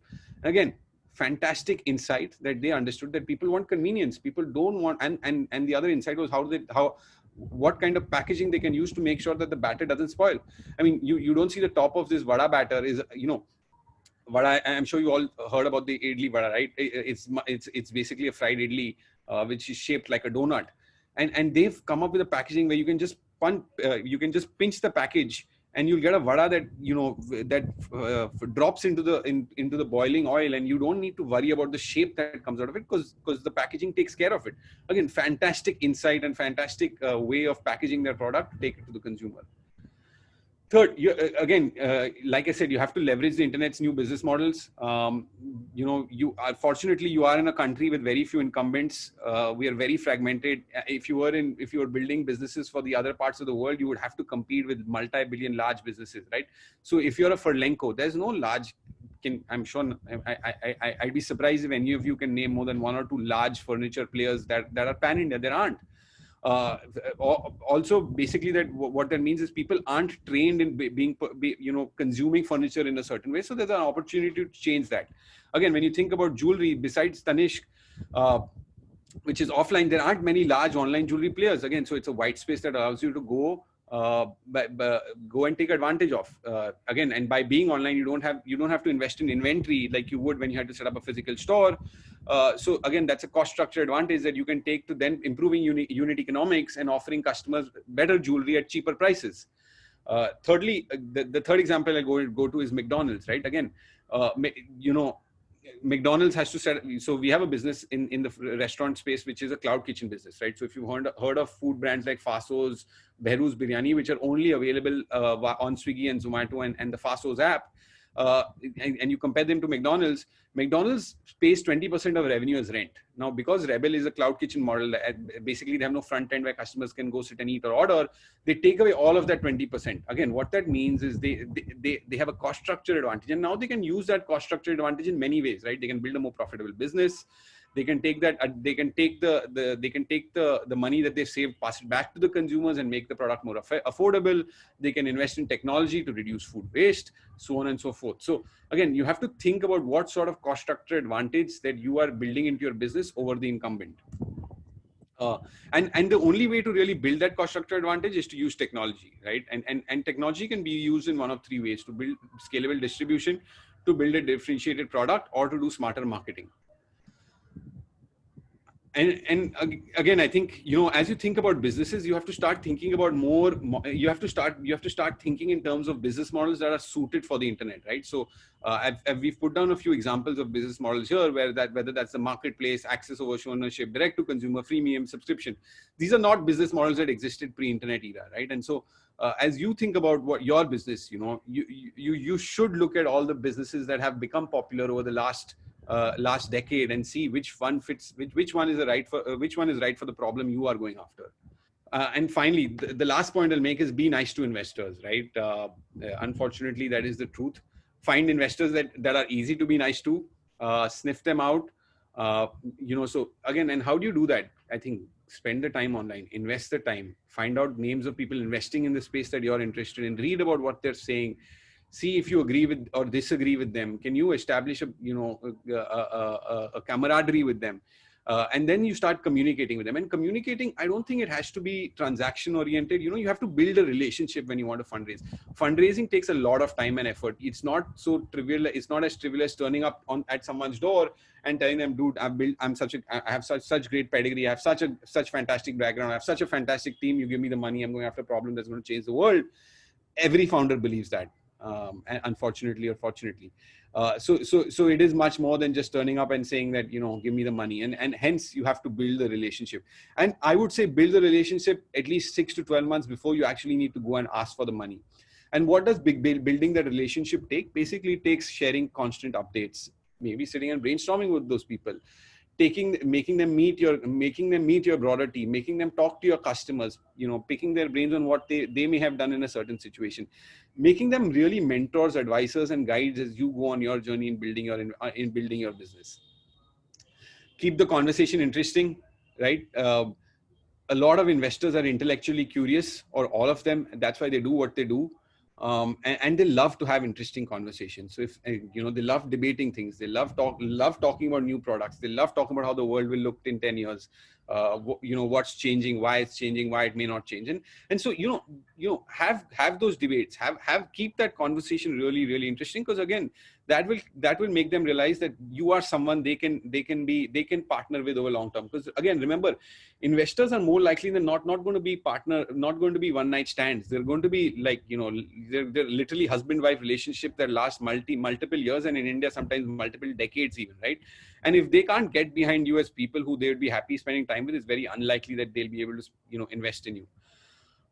Again, fantastic insight that they understood that people want convenience. People don't want, and the other insight was what kind of packaging they can use to make sure that the batter doesn't spoil. I mean, you don't see the top of this vada batter is, vada. I'm sure you all heard about the idli vada, right? It's basically a fried idli, which is shaped like a donut, and they've come up with a packaging where you can just pinch the package, and you'll get a vada that drops into the boiling oil, and you don't need to worry about the shape that comes out of it because the packaging takes care of it. Again, fantastic insight and fantastic way of packaging their product to take it to the consumer. Third, like I said, you have to leverage the internet's new business models. Fortunately, you are in a country with very few incumbents. We are very fragmented. If you were building businesses for the other parts of the world, you would have to compete with multi-billion large businesses, right? So if you're a Furlenco, there's no large. I'm sure I'd be surprised if any of you can name more than one or two large furniture players that are pan-India. There aren't. Also, basically, what that means is people aren't trained in consuming furniture in a certain way. So there's an opportunity to change that. Again, when you think about jewelry, besides Tanishq, which is offline, there aren't many large online jewelry players. Again, so it's a white space that allows you to go and take advantage of. Again, and by being online, you don't have to invest in inventory like you would when you had to set up a physical store. So again, that's a cost structure advantage that you can take to then improving unit economics and offering customers better jewelry at cheaper prices. Thirdly, the third example I go to is McDonald's, right? Again, McDonald's has to set. So we have a business in the restaurant space, which is a cloud kitchen business, right? So if you've heard of food brands like Faso's, Behrouz Biryani, which are only available on Swiggy and Zomato and the Faso's app, and you compare them to McDonald's pays 20% of revenue as rent. Now, because Rebel is a cloud kitchen model, basically they have no front end where customers can go sit and eat or order. They take away all of that 20%. Again, what that means is they have a cost structure advantage, and now they can use that cost structure advantage in many ways, right? They can build a more profitable business. They can take that. They can take the money that they save, pass it back to the consumers, and make the product more affordable. They can invest in technology to reduce food waste, so on and so forth. So again, you have to think about what sort of cost structure advantage that you are building into your business over the incumbent. And the only way to really build that cost structure advantage is to use technology, right? And technology can be used in one of three ways: to build scalable distribution, to build a differentiated product, or to do smarter marketing. And again, I think, as you think about businesses, you have to start thinking about you have to start thinking in terms of business models that are suited for the internet, right? So we've put down a few examples of business models here, whether that's the marketplace, access over ownership, direct to consumer, freemium, subscription. These are not business models that existed pre-internet era, right? And so as you think about what your business, you should look at all the businesses that have become popular over the last decade and see which one fits, which one is right for the problem you are going after. And finally, the last point I'll make is be nice to investors, right? Unfortunately, that is the truth. Find investors that are easy to be nice to, sniff them out. So again, and how do you do that? I think spend the time online, invest the time, find out names of people investing in the space that you're interested in, read about what they're saying. See if you agree with or disagree with them. Can you establish a camaraderie with them? And then you start communicating with them. And communicating, I don't think it has to be transaction oriented. You have to build a relationship when you want to fundraise. Fundraising takes a lot of time and effort. It's not so trivial. It's not as trivial as turning up at someone's door and telling them, dude, I have such great pedigree. I have such fantastic background. I have such a fantastic team. You give me the money, I'm going after a problem that's going to change the world. Every founder believes that. Unfortunately or fortunately. So it is much more than just turning up and saying that, give me the money. And hence you have to build the relationship. And I would say build the relationship at least 6 to 12 months before you actually need to go and ask for the money. And what does building that relationship take? Basically, it takes sharing constant updates, maybe sitting and brainstorming with those people, making them meet your broader team, making them talk to your customers, picking their brains on what they may have done in a certain situation, making them really mentors, advisors, and guides as you go on your journey in building your business. Keep the conversation interesting, right? A lot of investors are intellectually curious, or all of them. That's why they do what they do. And they love to have interesting conversations. So if they love debating things, they love talking about new products, they love talking about how the world will look in 10 years, what's changing, why it's changing, why it may not change. And so have those debates, keep that conversation really, really interesting, because again, that will make them realize that you are someone they can partner with over long term. Because again, remember, investors are more likely than not going to be one night stands. They're going to be like, they're literally husband-wife relationship that lasts multiple years, and in India sometimes multiple decades even, right? And if they can't get behind you as people who they would be happy spending time with, it's very unlikely that they'll be able to invest in you.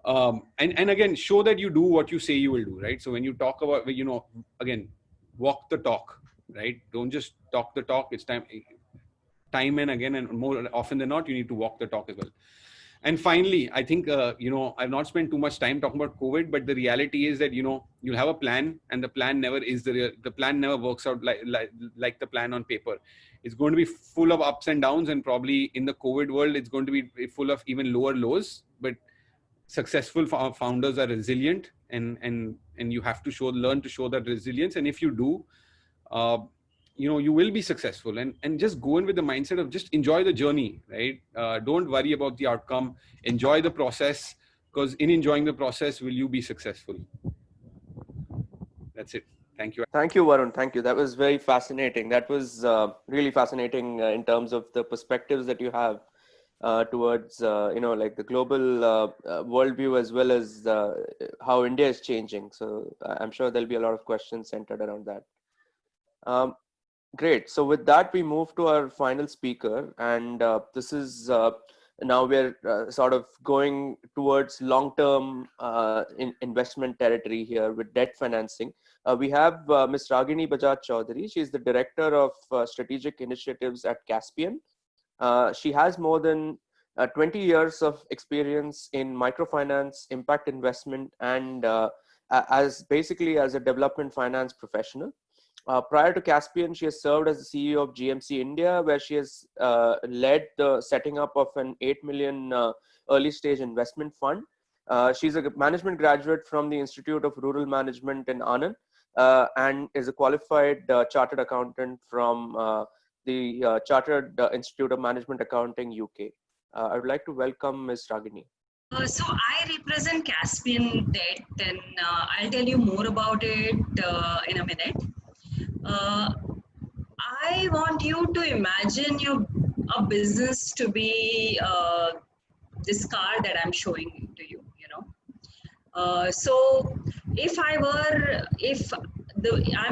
And again, show that you do what you say you will do, right? So when you talk about, again, walk the talk, right? Don't just talk the talk. It's time and again, and more often than not, you need to walk the talk as well. And finally, I think, I've not spent too much time talking about COVID, but the reality is that, you'll have a plan, and the plan never works out like the plan on paper. It's going to be full of ups and downs, and probably in the COVID world, it's going to be full of even lower lows, but successful founders are resilient, and you have to learn to show that resilience. And if you do, you will be successful, and just go in with the mindset of just enjoy the journey, right? Don't worry about the outcome. Enjoy the process, because in enjoying the process, will you be successful? That's it. Thank you. Thank you, Varun. Thank you. That was very fascinating. That was really fascinating in terms of the perspectives that you have towards, like the global worldview, as well as how India is changing. So I'm sure there'll be a lot of questions centered around that. Great. So with that, we move to our final speaker. And this is, now we're sort of going towards long-term investment territory here with debt financing. We have Ms. Ragini Bajaj Chaudhary. She is the Director of Strategic Initiatives at Caspian. She has more than 20 years of experience in microfinance, impact investment, and as a development finance professional. Prior to Caspian, she has served as the CEO of GMC India, where she has led the setting up of an 8 million early stage investment fund. She's a management graduate from the Institute of Rural Management in Anand, and is a qualified chartered accountant from the Chartered Institute of Management Accounting, UK. I would like to welcome Ms. Ragini. So I represent Caspian Debt, and I'll tell you more about it in a minute. I want you to imagine a business to be this car that I'm showing to you, So if I'm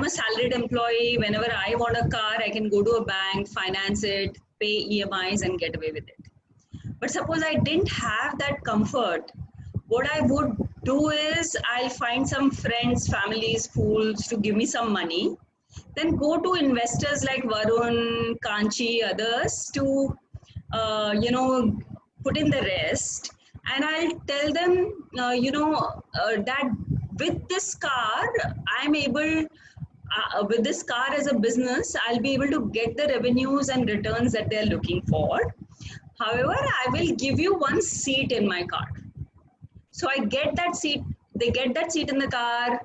a salaried employee, whenever I want a car, I can go to a bank, finance it, pay EMIs, and get away with it. But suppose I didn't have that comfort, what I would do is I'll find some friends, families, schools to give me some money, then go to investors like Varun, Kanchi, others to, put in the rest. And I'll tell them, that with this car, I'm able, with this car as a business, I'll be able to get the revenues and returns that they're looking for. However, I will give you one seat in my car. So I get that seat, they get that seat in the car.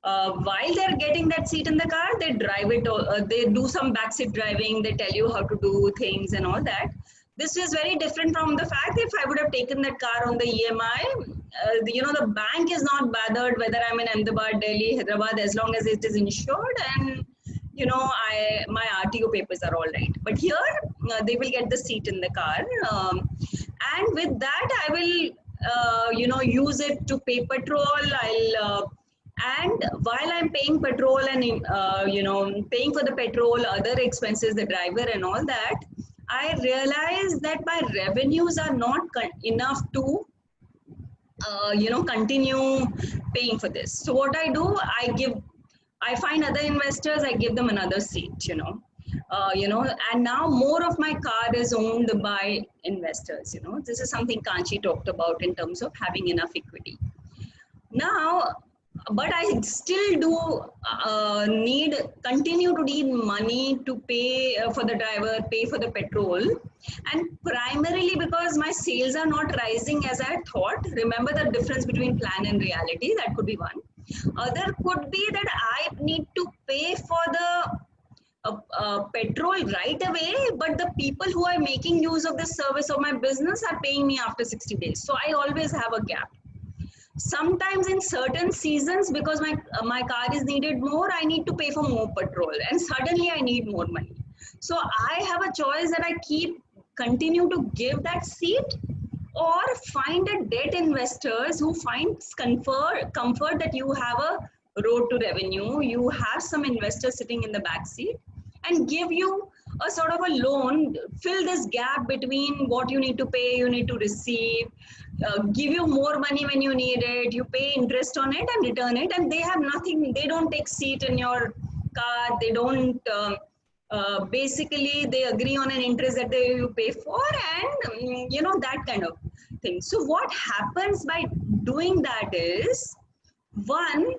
While they're getting that seat in the car, they drive it, they do some backseat driving, they tell you how to do things and all that. This is very different from the fact if I would have taken that car on the EMI, the bank is not bothered whether I'm in Ahmedabad, Delhi, Hyderabad, as long as it is insured and, my RTO papers are all right. But here, they will get the seat in the car. And with that, I will, use it to pay petrol. And while I'm paying petrol and, paying for the petrol, other expenses, the driver and all that, I realize that my revenues are not enough to, continue paying for this. So what I do, I find other investors, I give them another seat, And now more of my car is owned by investors. This is something Kanchi talked about in terms of having enough equity. Now, but I still do continue to need money to pay for the driver, pay for the petrol, and primarily because my sales are not rising as I thought. Remember the difference between plan and reality, that could be one. Other could be that I need to pay for the petrol right away, but the people who are making use of the service of my business are paying me after 60 days. So I always have a gap. Sometimes in certain seasons, because my car is needed more, I need to pay for more petrol, and suddenly I need more money. So I have a choice that I continue to give that seat, or find a debt investors who finds comfort that you have a road to revenue, you have some investors sitting in the back seat, and give you a sort of a loan, fill this gap between what you need to pay, you need to receive, give you more money when you need it, you pay interest on it and return it, and they have nothing, they don't take seat in your car, they don't, basically they agree on an interest that you pay for, and that kind of thing. So what happens by doing that is, one,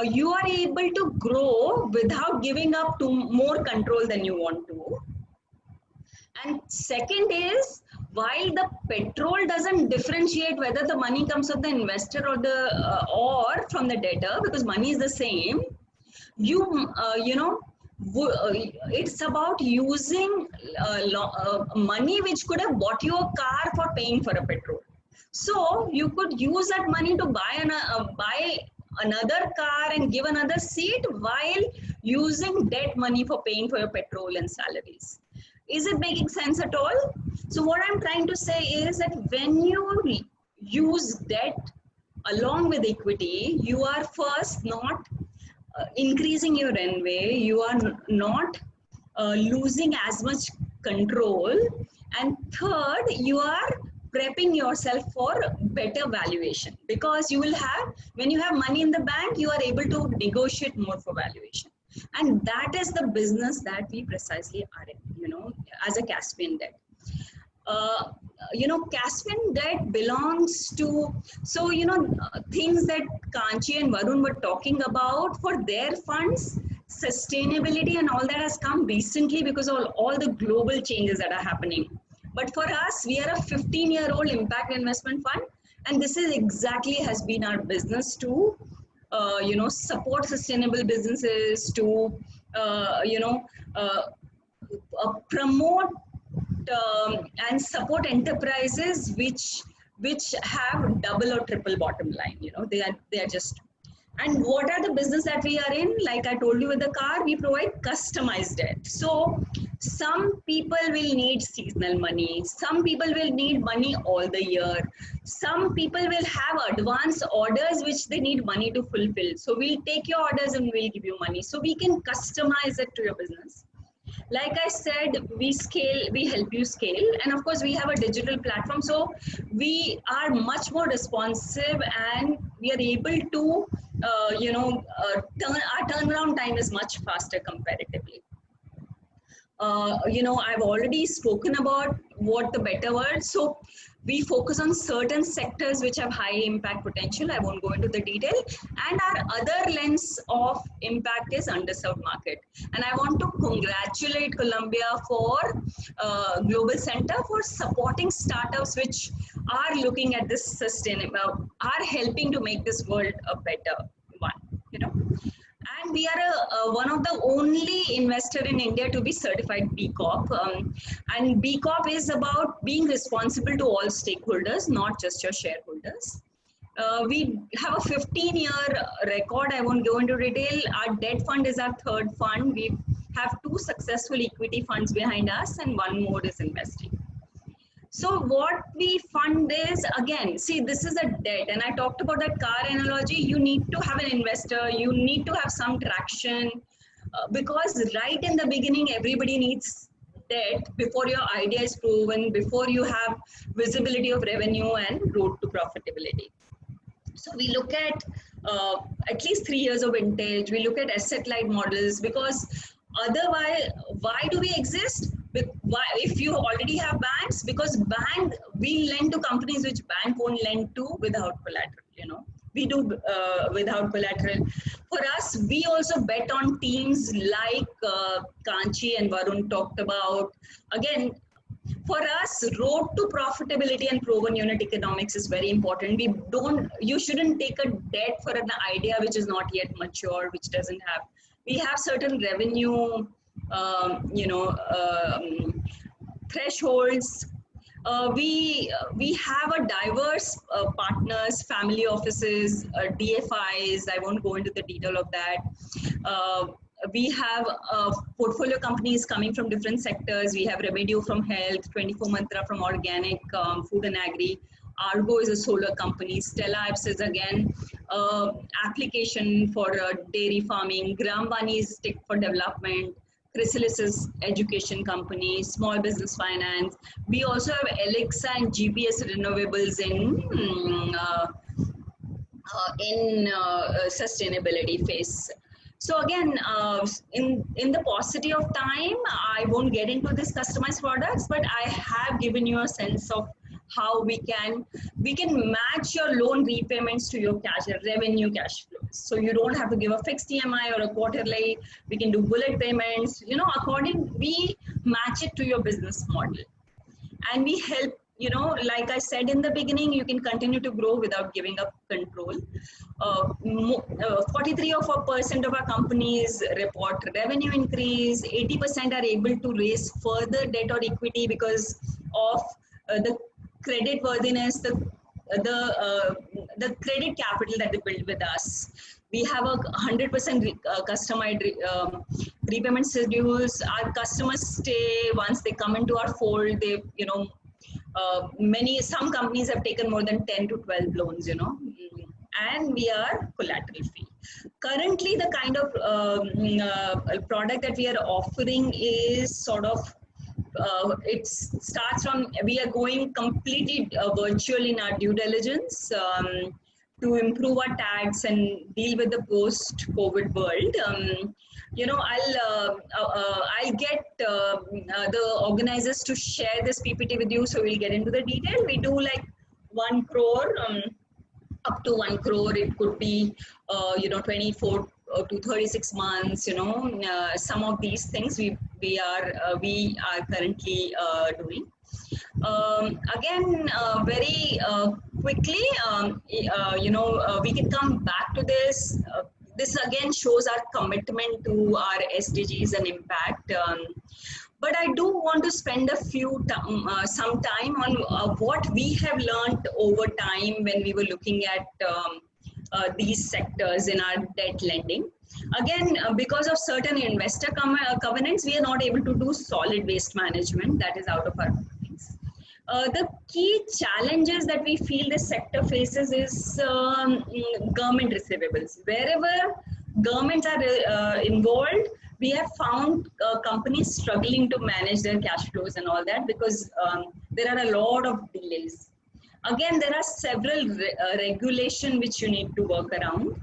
you are able to grow without giving up to more control than you want to. And second is, while the petrol doesn't differentiate whether the money comes from the investor or the or from the debtor, because money is the same, it's about using money which could have bought you a car for paying for a petrol. So you could use that money to buy another car and give another seat, while using debt money for paying for your petrol and salaries. Is it making sense at all? So what I'm trying to say is that when you use debt along with equity, you are first not increasing your runway, you are not losing as much control, and third, you are prepping yourself for better valuation, because you will have, when you have money in the bank, you are able to negotiate more for valuation. And that is the business that we precisely are in, as a Caspian debt. Caspian debt belongs to, things that Kanchi and Varun were talking about for their funds, sustainability and all that has come recently because of all the global changes that are happening. But for us, we are a 15-year-old impact investment fund, and this is exactly has been our business to, support sustainable businesses, to, promote and support enterprises which have double or triple bottom line. They are just. And what are the business that we are in? Like I told you with the car, we provide customized debt. So some people will need seasonal money. Some people will need money all the year. Some people will have advance orders which they need money to fulfill. So we'll take your orders and we'll give you money. So we can customize it to your business. Like I said, we help you scale. And of course, we have a digital platform. So we are much more responsive, and we are able to, our turnaround time is much faster comparatively. I've already spoken about what the better word. So we focus on certain sectors which have high impact potential. I won't go into the detail. And our other lens of impact is underserved market. And I want to congratulate Columbia for Global Center for supporting startups which are looking at this sustainable, are helping to make this world a better one, And we are one of the only investor in India to be certified B Corp. And B Corp is about being responsible to all stakeholders, not just your shareholders. We have a 15-year record. I won't go into detail. Our debt fund is our third fund. We have 2 successful equity funds behind us, and 1 more is investing. So what we fund is, again, see, this is a debt, and I talked about that car analogy. You need to have an investor, you need to have some traction, because right in the beginning, everybody needs debt before your idea is proven, before you have visibility of revenue and road to profitability. So we look at least 3 years of vintage. We look at asset-light models, because Otherwise, why do we exist? Why, if you already have banks? Because we lend to companies which bank won't lend to without collateral. You know, we do without collateral. For us, we also bet on teams like Kanchi and Varun talked about. Again, for us, road to profitability and proven unit economics is very important. You shouldn't take a debt for an idea which is not yet mature, which doesn't have. We have certain revenue, thresholds. We have a diverse partners, family offices, DFIs. I won't go into the detail of that. We have portfolio companies coming from different sectors. We have Remedio from health, 24 Mantra from organic, food and agri. Argo is a solar company. Stella Apps is again application for dairy farming. Grambani is tech for development. Chrysalis is education company. Small business finance. We also have Alexa and GPS renewables in sustainability phase. So again, in the paucity of time, I won't get into this customized products, but I have given you a sense of how we can match your loan repayments to your revenue cash flows. So you don't have to give a fixed EMI or a quarterly. We can do bullet payments. You know, we match it to your business model, and we help. You know, like I said in the beginning, you can continue to grow without giving up control. 43% of our companies report revenue increase. 80% are able to raise further debt or equity because of the credit worthiness, the credit capital that they build with us. We have a 100% customized repayment schedules. Our customers stay once they come into our fold. They, you know, some companies have taken more than 10 to 12 loans, you know, and we are collateral free. Currently, the kind of product that we are offering is sort of, it starts from, we are going completely virtual in our due diligence to improve our tags and deal with the post-COVID world. You know, I'll get the organizers to share this PPT with you, so we'll get into the detail. We do like 1 crore, up to 1 crore. It could be, 24 to 36 months. You know, some of these things we are currently doing. Again, very quickly, we can come back to this. This again shows our commitment to our SDGs and impact. But I do want to spend some time on what we have learned over time when we were looking at these sectors in our debt lending. Again, because of certain investor covenants, we are not able to do solid waste management. That is out of our hands. The key challenges that we feel this sector faces is government receivables. Wherever governments are involved, we have found companies struggling to manage their cash flows and all that because there are a lot of delays. Again, there are several regulation which you need to work around.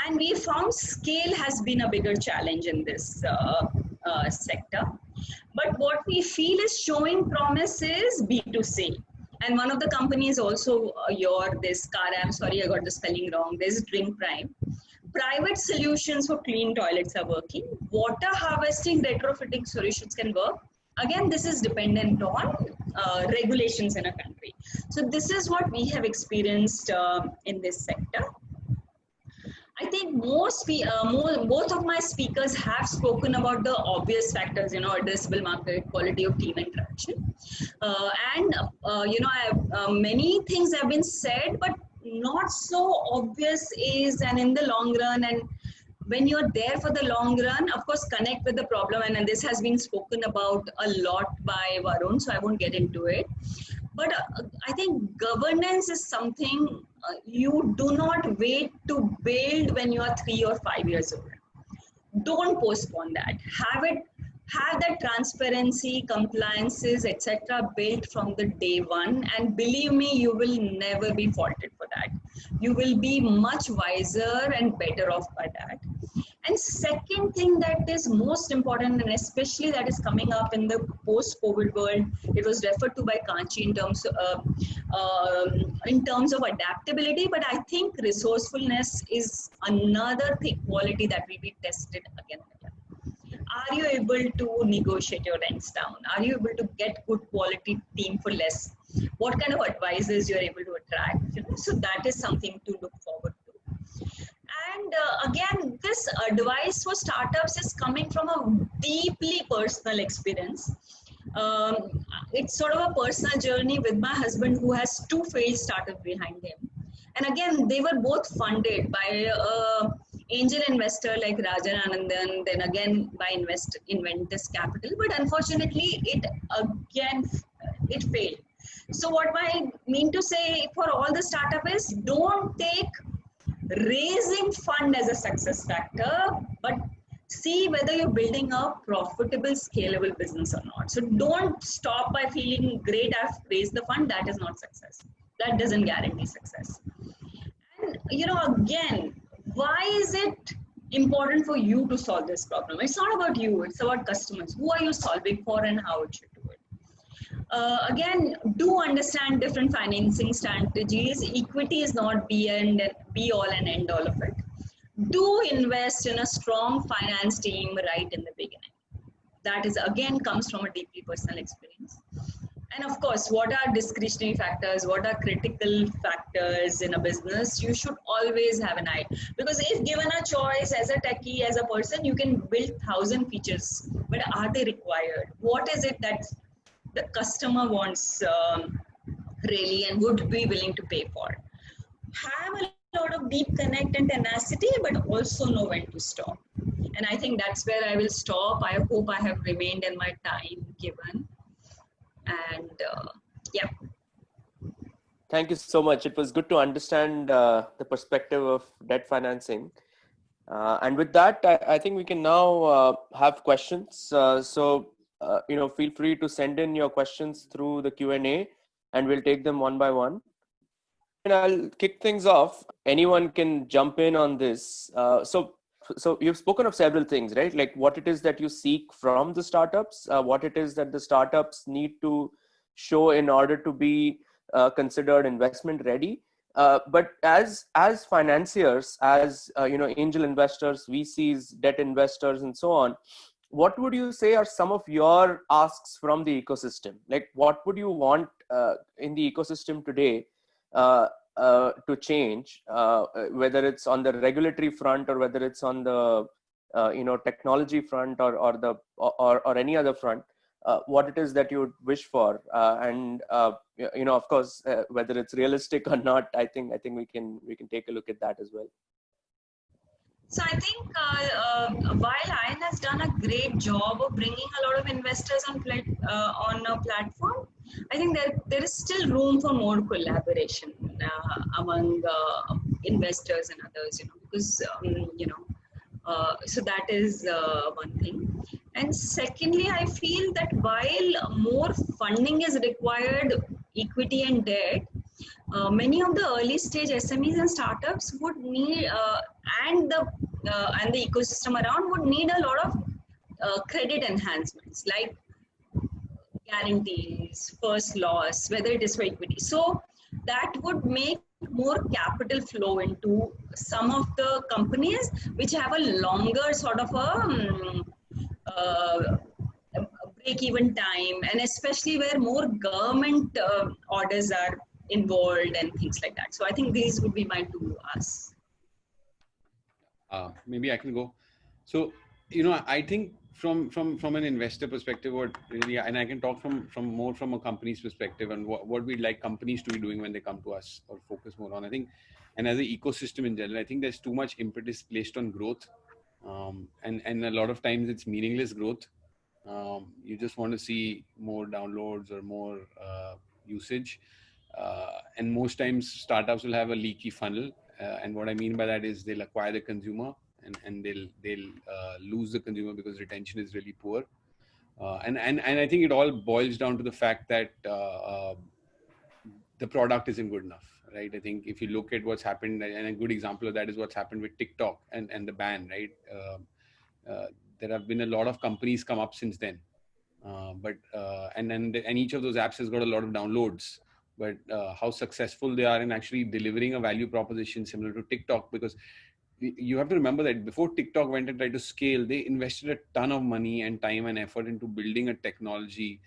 And we found scale has been a bigger challenge in this sector. But what we feel is showing promise is B2C. And one of the companies also I'm sorry, I got the spelling wrong. There's Drink Prime. Private solutions for clean toilets are working. Water harvesting retrofitting solutions can work. Again, this is dependent on regulations in a country. So this is what we have experienced in this sector. I think both of my speakers have spoken about the obvious factors, addressable market, quality of team interaction. Many things have been said, but not so obvious is, and in the long run, and when you're there for the long run, of course, connect with the problem. And this has been spoken about a lot by Varun, so I won't get into it. But I think governance is something you do not wait to build when you are 3 or 5 years old. Don't postpone that. Have that transparency, compliances, etc. built from the day one. And believe me, you will never be faulted for that. You will be much wiser and better off by that. And second thing that is most important, and especially that is coming up in the post-COVID world, it was referred to by Kanchi in terms of adaptability. But I think resourcefulness is another thing, quality that will be tested again and again. Are you able to negotiate your rents down? Are you able to get good quality team for less? What kind of advisors you're able to attract? So that is something to look forward to. And again, this advice for startups is coming from a deeply personal experience. It's sort of a personal journey with my husband, who has 2 failed startups behind him. And again, they were both funded by angel investor like Rajan Anandan, then again by Inventus Capital. But unfortunately, it failed. So what I mean to say for all the startup is, don't take raising fund as a success factor, but see whether you're building a profitable, scalable business or not. So don't stop by feeling great, I've raised the fund. That is not success. That doesn't guarantee success. And again, why is it important for you to solve this problem? It's not about you, it's about customers. Who are you solving for and how it should do it? Again, do understand different financing strategies. Equity is not be all and end all of it. Do invest in a strong finance team right in the beginning. That is again comes from a deeply personal experience. And of course, what are discretionary factors? What are critical factors in a business? You should always have an eye, because if given a choice as a techie, as a person, you can build 1,000 features, but are they required? What is it that the customer wants really and would be willing to pay for? Have a lot of deep connect and tenacity, but also know when to stop. And I think that's where I will stop. I hope I have remained in my time given. And yeah. Thank you so much. It was good to understand the perspective of debt financing. And with that, I think we can now have questions. So feel free to send in your questions through the Q&A, and we'll take them one by one. And I'll kick things off. Anyone can jump in on this. So you've spoken of several things, right? Like what it is that you seek from the startups, what it is that the startups need to show in order to be considered investment ready. But as financiers, as angel investors, VCs, debt investors, and so on, what would you say are some of your asks from the ecosystem? Like what would you want in the ecosystem today to change, whether it's on the regulatory front or whether it's on the technology front or any other front? What it is that you would wish for, and of course, whether it's realistic or not, I think we can take a look at that as well. So I think while Ayan has done a great job of bringing a lot of investors on a platform, I think there is still room for more collaboration among investors and others, because so that is one thing. And secondly, I feel that while more funding is required, equity and debt, many of the early stage SMEs and startups would need, and the ecosystem around would need a lot of credit enhancements, like guarantees, first loss, whether it is for equity. So that would make more capital flow into some of the companies which have a longer sort of a break-even time, and especially where more government orders are involved and things like that. So I think these would be my 2 asks. Maybe I can go. So, I think from an investor perspective, what really, and I can talk from a company's perspective, and what we'd like companies to be doing when they come to us or focus more on. I think, and as an ecosystem in general, I think there's too much impetus placed on growth, and a lot of times it's meaningless growth. You just want to see more downloads or more usage, and most times startups will have a leaky funnel. And what I mean by that is they'll acquire the consumer and they'll lose the consumer because retention is really poor. And I think it all boils down to the fact that the product isn't good enough, right? I think if you look at what's happened, and a good example of that is what's happened with TikTok and the ban, right? There have been a lot of companies come up since then, and each of those apps has got a lot of downloads. But how successful they are in actually delivering a value proposition similar to TikTok, because you have to remember that before TikTok went and tried to scale, they invested a ton of money and time and effort into building a technology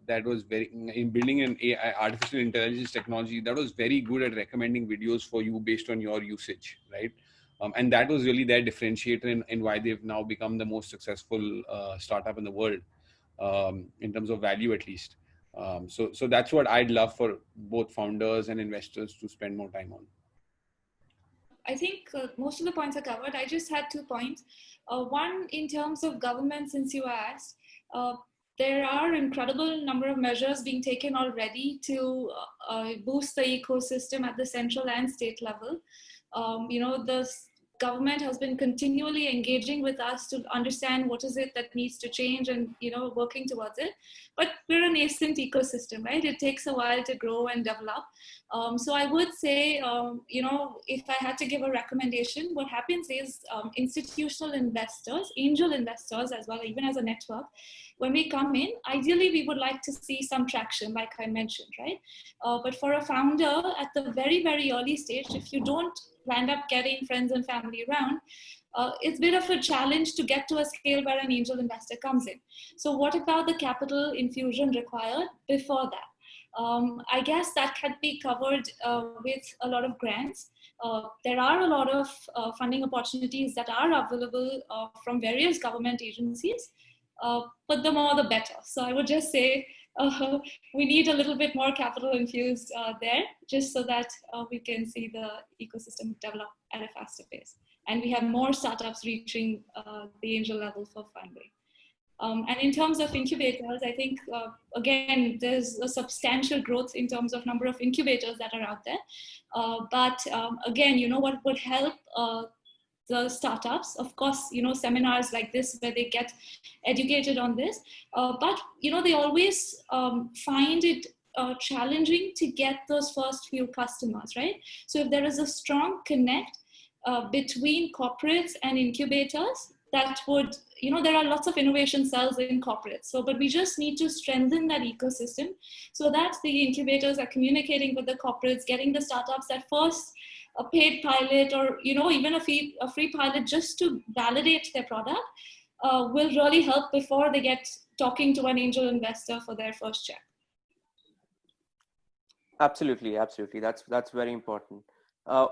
that was in building an AI, artificial intelligence technology that was very good at recommending videos for you based on your usage, right? And that was really their differentiator in why they've now become the most successful startup in the world, in terms of value at least. So that's what I'd love for both founders and investors to spend more time on. I think most of the points are covered. I just had 2 points. One, in terms of government, since you asked, there are incredible number of measures being taken already to boost the ecosystem at the central and state level. The government has been continually engaging with us to understand what is it that needs to change and, working towards it. But we're a nascent ecosystem, right? It takes a while to grow and develop. So I would say, if I had to give a recommendation, what happens is institutional investors, angel investors as well, even as a network, when we come in, ideally we would like to see some traction, like I mentioned, right? But for a founder at the very, very early stage, if you don't end up getting friends and family around, it's a bit of a challenge to get to a scale where an angel investor comes in. So what about the capital infusion required before that? I guess that can be covered with a lot of grants. There are a lot of funding opportunities that are available from various government agencies, but the more the better. So I would just say we need a little bit more capital infused there, just so that we can see the ecosystem develop at a faster pace. And we have more startups reaching the angel level for funding. And in terms of incubators, I think, again, there's a substantial growth in terms of number of incubators that are out there. But again, what would help the startups, of course, seminars like this where they get educated on this, but they always find it challenging to get those first few customers, right? So if there is a strong connect between corporates and incubators, that would, there are lots of innovation cells in corporates. So, but we just need to strengthen that ecosystem so that the incubators are communicating with the corporates, getting the startups that first a paid pilot or, even a free pilot just to validate their product will really help before they get talking to an angel investor for their first check. Absolutely. That's very important.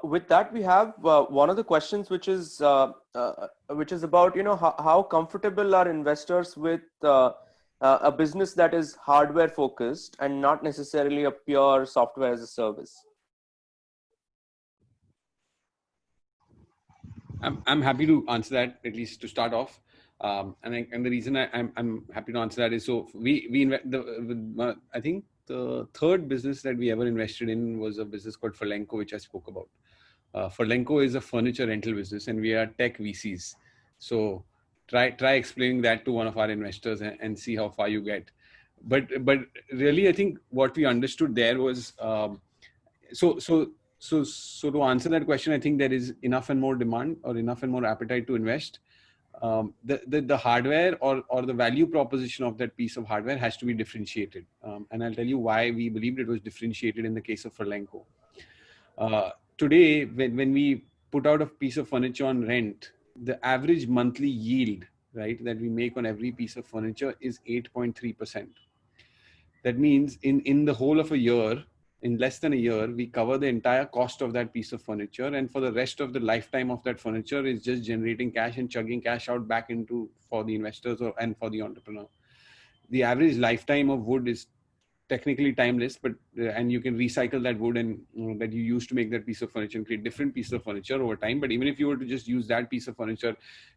With that, we have one of the questions, which is about, how comfortable are investors with a business that is hardware focused and not necessarily a pure software as a service? I'm happy to answer that, at least to start off. And the reason I'm happy to answer that is, so I think the third business that we ever invested in was a business called Furlenco, which I spoke about. Furlenco is a furniture rental business, and we are tech VCs. So try explaining that to one of our investors and see how far you get. But really, I think what we understood there was so to answer that question, I think there is enough and more demand or enough and more appetite to invest. The hardware or the value proposition of that piece of hardware has to be differentiated. And I'll tell you why we believed it was differentiated in the case of Furlenco. Today, when we put out a piece of furniture on rent, the average monthly yield, right, that we make on every piece of furniture is 8.3%. That means in the whole of a year, in less than a year, we cover the entire cost of that piece of furniture. And for the rest of the lifetime of that furniture is just generating cash and chugging cash out back into for the investors and for the entrepreneur. The average lifetime of wood is technically timeless, but and you can recycle that wood and that you used to make that piece of furniture and create different pieces of furniture over time. But even if you were to just use that piece of furniture,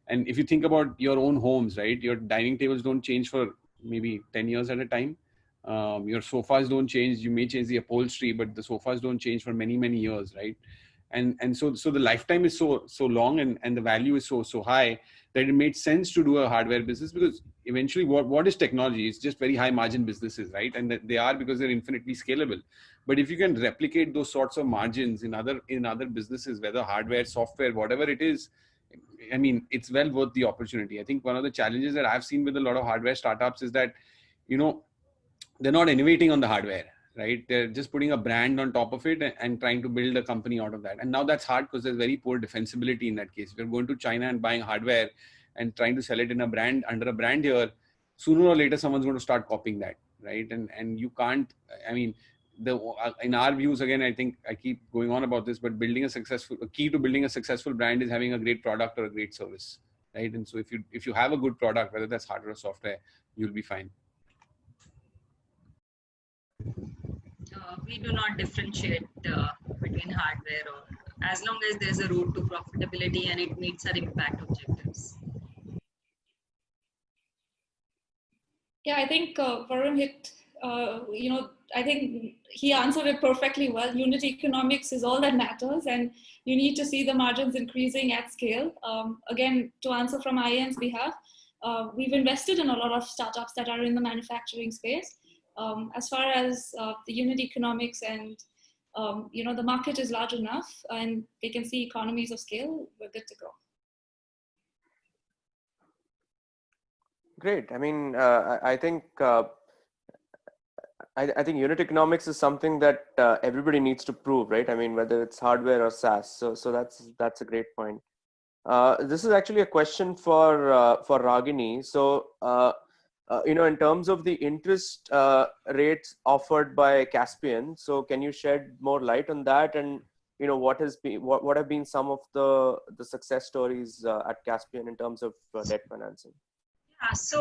and if you think about your own homes, right, your dining tables don't change for maybe 10 years at a time. Your sofas don't change. You may change the upholstery, but the sofas don't change for many, many years, right? And so the lifetime is so long and the value is so high that it made sense to do a hardware business, because eventually what is technology? It's just very high margin businesses, right? And that they are, because they're infinitely scalable. But if you can replicate those sorts of margins in other businesses, whether hardware, software, whatever it is, I mean, it's well worth the opportunity. I think one of the challenges that I've seen with a lot of hardware startups is that, they're not innovating on the hardware, right? They're just putting a brand on top of it and trying to build a company out of that. And now that's hard because there's very poor defensibility in that case. If you're going to China and buying hardware and trying to sell it in a brand, under a brand here, sooner or later someone's going to start copying that, right? And you can't, I mean, in our views, again, I think I keep going on about this, but a key to building a successful brand is having a great product or a great service, right? And so if you have a good product, whether that's hardware or software, you'll be fine. We do not differentiate between hardware, or as long as there's a route to profitability and it meets our impact objectives. Yeah, I think Varun hit, I think he answered it perfectly well. Unit economics is all that matters, and you need to see the margins increasing at scale. Again, to answer from IAN's behalf, we've invested in a lot of startups that are in the manufacturing space. As far as the unit economics and, the market is large enough and they can see economies of scale, we're good to go. Great. I mean, I think I think unit economics is something that everybody needs to prove, right? I mean, whether it's hardware or SaaS. So that's a great point. This is actually a question for Ragini. So in terms of the interest rates offered by Caspian, so can you shed more light on that? And what have been some of the success stories at Caspian in terms of debt financing? Yeah, so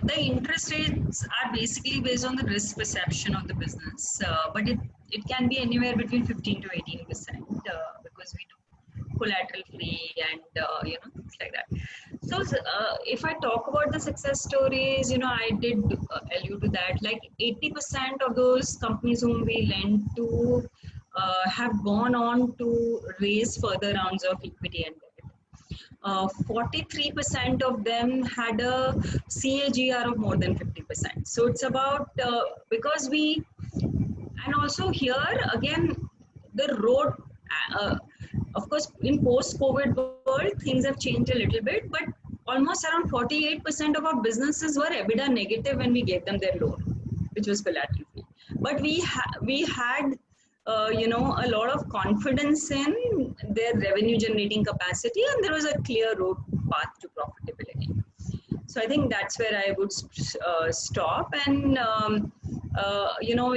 the interest rates are basically based on the risk perception of the business, but it can be anywhere between 15 to 18% because we do collateral free and things like that. So if I talk about the success stories, I did allude to that. Like 80% of those companies whom we lend to have gone on to raise further rounds of equity and debt. 43% of them had a CAGR of more than 50%. So it's about, because and also here again, the road, of course, in post-COVID world, things have changed a little bit, but almost around 48% of our businesses were EBITDA negative when we gave them their loan, which was collateral free. But we had a lot of confidence in their revenue generating capacity, and there was a clear road path to profitability. So I think that's where I would stop. And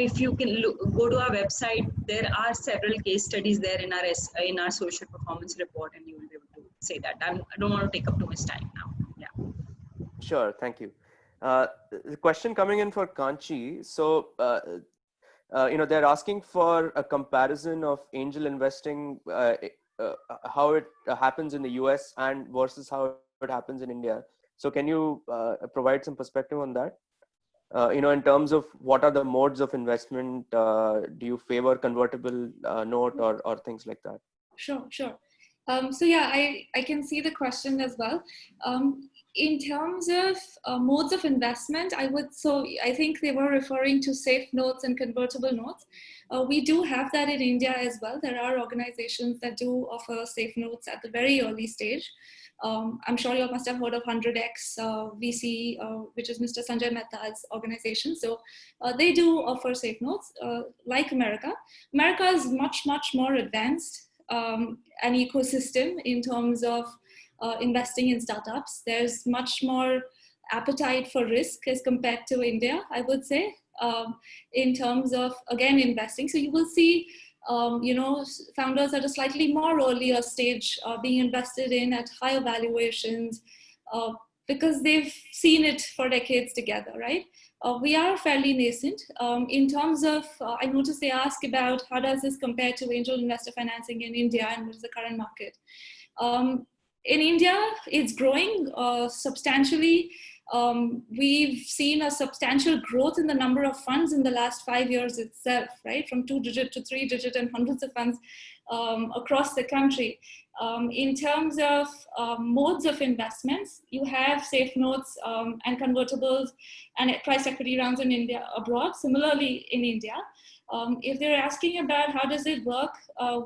if you can go to our website, there are several case studies there in our social performance report, and you will be able to say that. I don't want to take up too much time now. Yeah. Sure, thank you. The question coming in for Kanchi. So. They're asking for a comparison of angel investing, how it happens in the US and versus how it happens in India. So can you provide some perspective on that? In terms of what are the modes of investment, do you favor convertible note or things like that? Sure. So yeah, I can see the question as well. In terms of modes of investment, I think they were referring to safe notes and convertible notes. We do have that in India as well. There are organizations that do offer safe notes at the very early stage. I'm sure you must have heard of 100X VC, which is Mr. Sanjay Mehta's organization. So they do offer safe notes like America. America is much, much more advanced an ecosystem in terms of investing in startups. There's much more appetite for risk as compared to India, I would say, in terms of, again, investing. So you will see, founders at a slightly more earlier stage being invested in at higher valuations because they've seen it for decades together, right? We are fairly nascent. In terms of, I noticed they ask about how does this compare to angel investor financing in India and what is the current market? In India, it's growing substantially. We've seen a substantial growth in the number of funds in the last 5 years itself, right? From 2-digit to 3-digit and hundreds of funds across the country. In terms of modes of investments, you have safe notes and convertibles and price equity rounds in India abroad, similarly in India. If they're asking about how does it work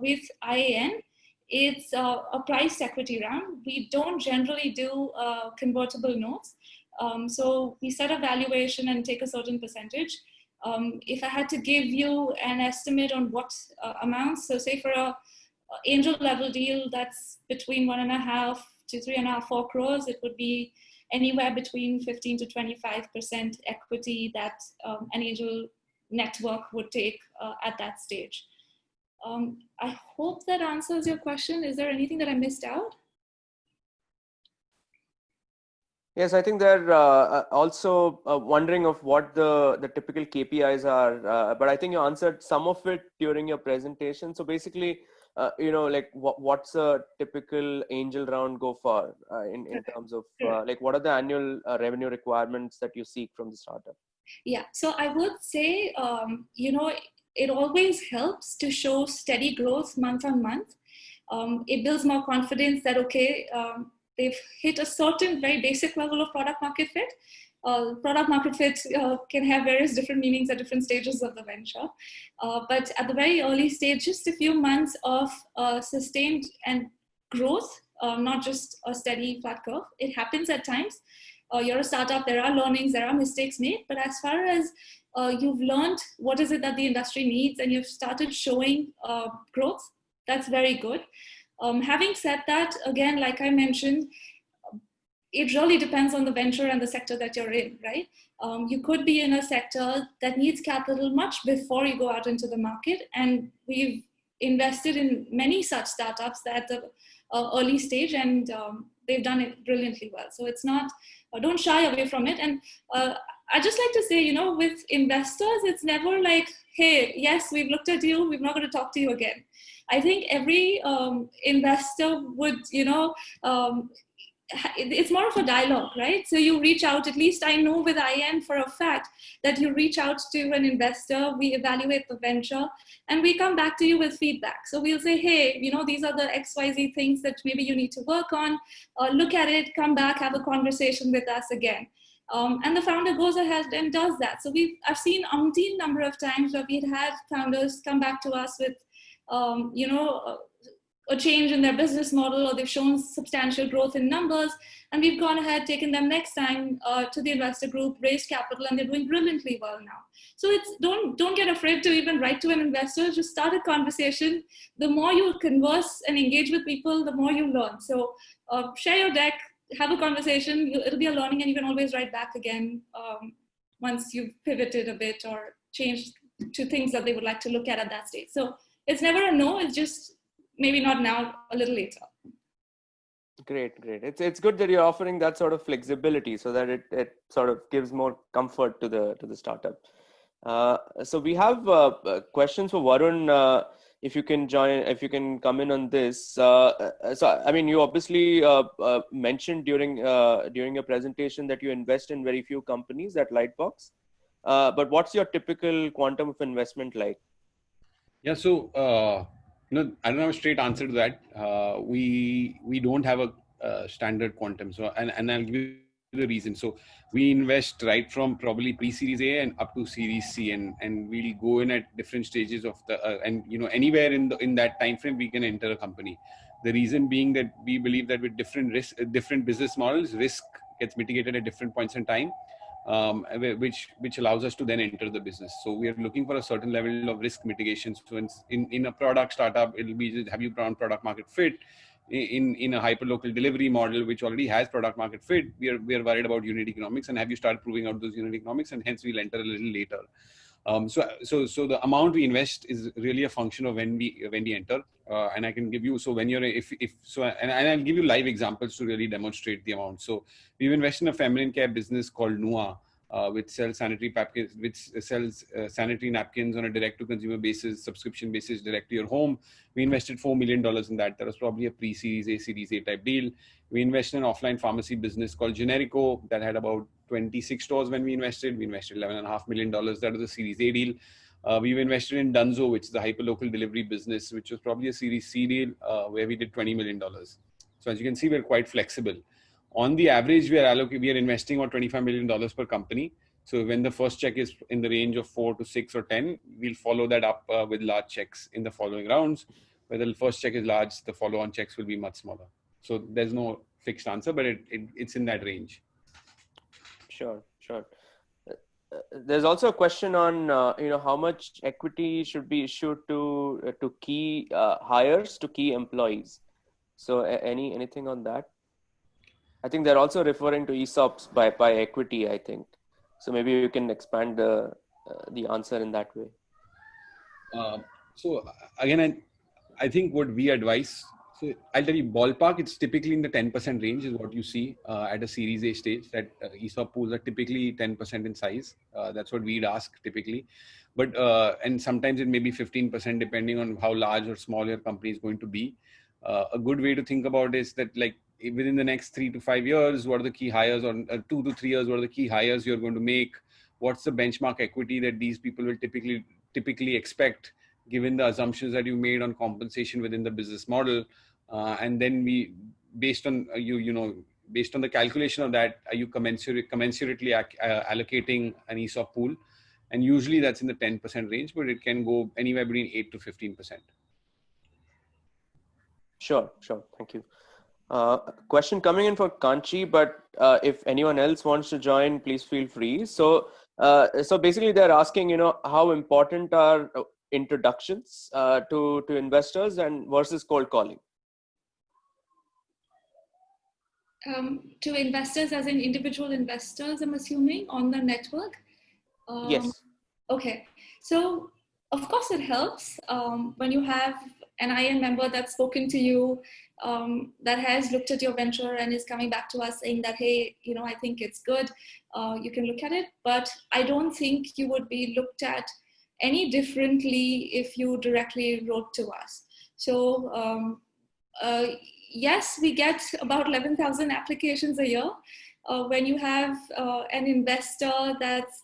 with IAN, it's a price equity round. We don't generally do convertible notes. So we set a valuation and take a certain percentage. If I had to give you an estimate on what amounts, so say for a angel level deal that's between 1.5 to 3.5, 4 crores, it would be anywhere between 15 to 25% equity that an angel network would take at that stage. I hope that answers your question. Is there anything that I missed out? Yes, I think they're also wondering of what the typical KPIs are, but I think you answered some of it during your presentation. So basically, like what's a typical angel round go for in terms of like what are the annual revenue requirements that you seek from the startup? Yeah, so I would say, it always helps to show steady growth month on month. It builds more confidence that, okay, they've hit a certain very basic level of product market fit. Product market fit can have various different meanings at different stages of the venture. But at the very early stage, just a few months of sustained and growth, not just a steady flat curve. It happens at times. You're a startup, there are learnings, there are mistakes made. But as far as you've learned what is it that the industry needs and you've started showing growth, that's very good. Having said that, again, like I mentioned, it really depends on the venture and the sector that you're in, right? You could be in a sector that needs capital much before you go out into the market. And we've invested in many such startups at the early stage, and they've done it brilliantly well. So it's not, don't shy away from it. And I just like to say, with investors, it's never like, hey, yes, we've looked at you, we're not going to talk to you again. I think every investor would, it's more of a dialogue, right? So you reach out, at least I know with IAN for a fact that you reach out to an investor, we evaluate the venture, and we come back to you with feedback. So we'll say, hey, these are the XYZ things that maybe you need to work on, look at it, come back, have a conversation with us again. And the founder goes ahead and does that. So I've seen umpteen number of times where we'd had founders come back to us with, a change in their business model, or they've shown substantial growth in numbers, and we've gone ahead, taken them next time to the investor group, raised capital, and they're doing brilliantly well now. So don't get afraid to even write to an investor, just start a conversation. The more you converse and engage with people, the more you learn. So share your deck, have a conversation, it'll be a learning, and you can always write back again once you've pivoted a bit or changed to things that they would like to look at that stage. So it's never a no, it's just maybe not now, a little later. Great. It's good that you're offering that sort of flexibility so that it sort of gives more comfort to the startup. So we have questions for Varun. If you can come in on this. So I mean, you obviously mentioned during your presentation that you invest in very few companies at Lightbox. But what's your typical quantum of investment like? Yeah, so I don't have a straight answer to that. We don't have a standard quantum. So and I'll give you the reason. So we invest right from probably pre-series A and up to series C, and we'll go in at different stages of the and anywhere in that time frame we can enter a company. The reason being that we believe that with different business models, risk gets mitigated at different points in time. Which allows us to then enter the business. So we are looking for a certain level of risk mitigation. So in a product startup, it'll be, have you found product market fit? In a hyperlocal delivery model, which already has product market fit, we are worried about unit economics, and have you started proving out those unit economics, and hence we'll enter a little later. So the amount we invest is really a function of when we enter, and I can give you, so when you're and I'll give you live examples to really demonstrate the amount. So we've invested in a feminine care business called Nua, which sells sanitary napkins on a direct-to-consumer basis, subscription basis, direct to your home. We invested $4 million in that. That was probably a pre-Series A, Series A type deal. We invested in an offline pharmacy business called Generico that had about 26 stores when we invested. We invested $11.5 million. That was a Series A deal. We've invested in Dunzo, which is a hyperlocal delivery business, which was probably a Series C deal where we did $20 million. So as you can see, we're quite flexible. On the average, we are investing about $25 million per company. So when the first check is in the range of 4 to 6 or 10, we'll follow that up with large checks in the following rounds. Whether the first check is large, the follow-on checks will be much smaller. So there's no fixed answer, but it's in that range. Sure. There's also a question on how much equity should be issued to key hires, to key employees. So anything on that? I think they're also referring to ESOPs by equity, I think. So maybe you can expand the answer in that way. So again, I think what we advise, so I'll tell you ballpark, it's typically in the 10% range is what you see at a Series A stage, that ESOP pools are typically 10% in size. That's what we'd ask typically. But, and sometimes it may be 15% depending on how large or small your company is going to be. A good way to think about it is that like within the next 3 to 5 years, what are the key hires, or 2 to 3 years, what are the key hires you're going to make? What's the benchmark equity that these people will typically expect, given the assumptions that you made on compensation within the business model? And then we, based on based on the calculation of that, are you commensurately allocating an ESOP pool? And usually that's in the 10% range, but it can go anywhere between 8 to 15%. Sure. Thank you. Question coming in for Kanchi, but if anyone else wants to join, please feel free. So basically they're asking, how important are introductions to investors and versus cold calling? To investors as in individual investors, I'm assuming, on the network? Yes. Okay. So of course it helps when you have an IN member that's spoken to you, that has looked at your venture and is coming back to us saying that, hey, I think it's good. You can look at it, but I don't think you would be looked at any differently if you directly wrote to us. So yes, we get about 11,000 applications a year. When you have an investor that's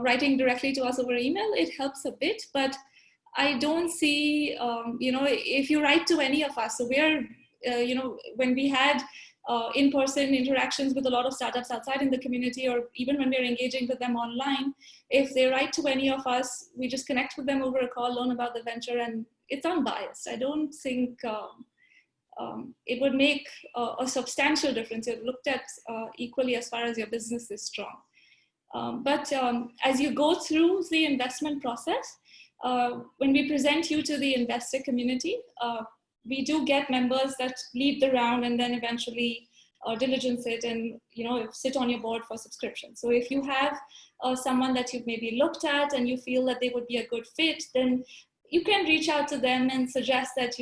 writing directly to us over email, it helps a bit, but I don't see, if you write to any of us, so we're, when we had in-person interactions with a lot of startups outside in the community, or even when we're engaging with them online, if they write to any of us, we just connect with them over a call, learn about the venture, and it's unbiased. I don't think it would make a substantial difference. You're looked at equally as far as your business is strong. But as you go through the investment process, when we present you to the investor community, we do get members that lead the round and then eventually diligence it and sit on your board for subscription. So if you have someone that you've maybe looked at and you feel that they would be a good fit, then you can reach out to them and suggest that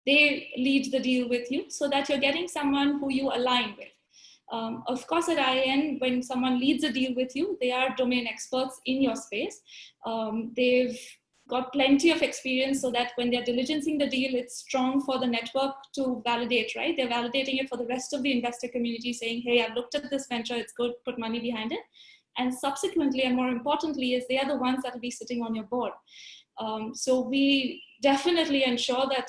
they lead the deal with you, so that you're getting someone who you align with. Of course, at IN, when someone leads a deal with you, they are domain experts in your space. They've got plenty of experience, so that when they're diligencing the deal, it's strong for the network to validate, right? They're validating it for the rest of the investor community, saying, hey, I've looked at this venture, it's good, put money behind it. And subsequently, and more importantly, is they are the ones that will be sitting on your board. So we definitely ensure that,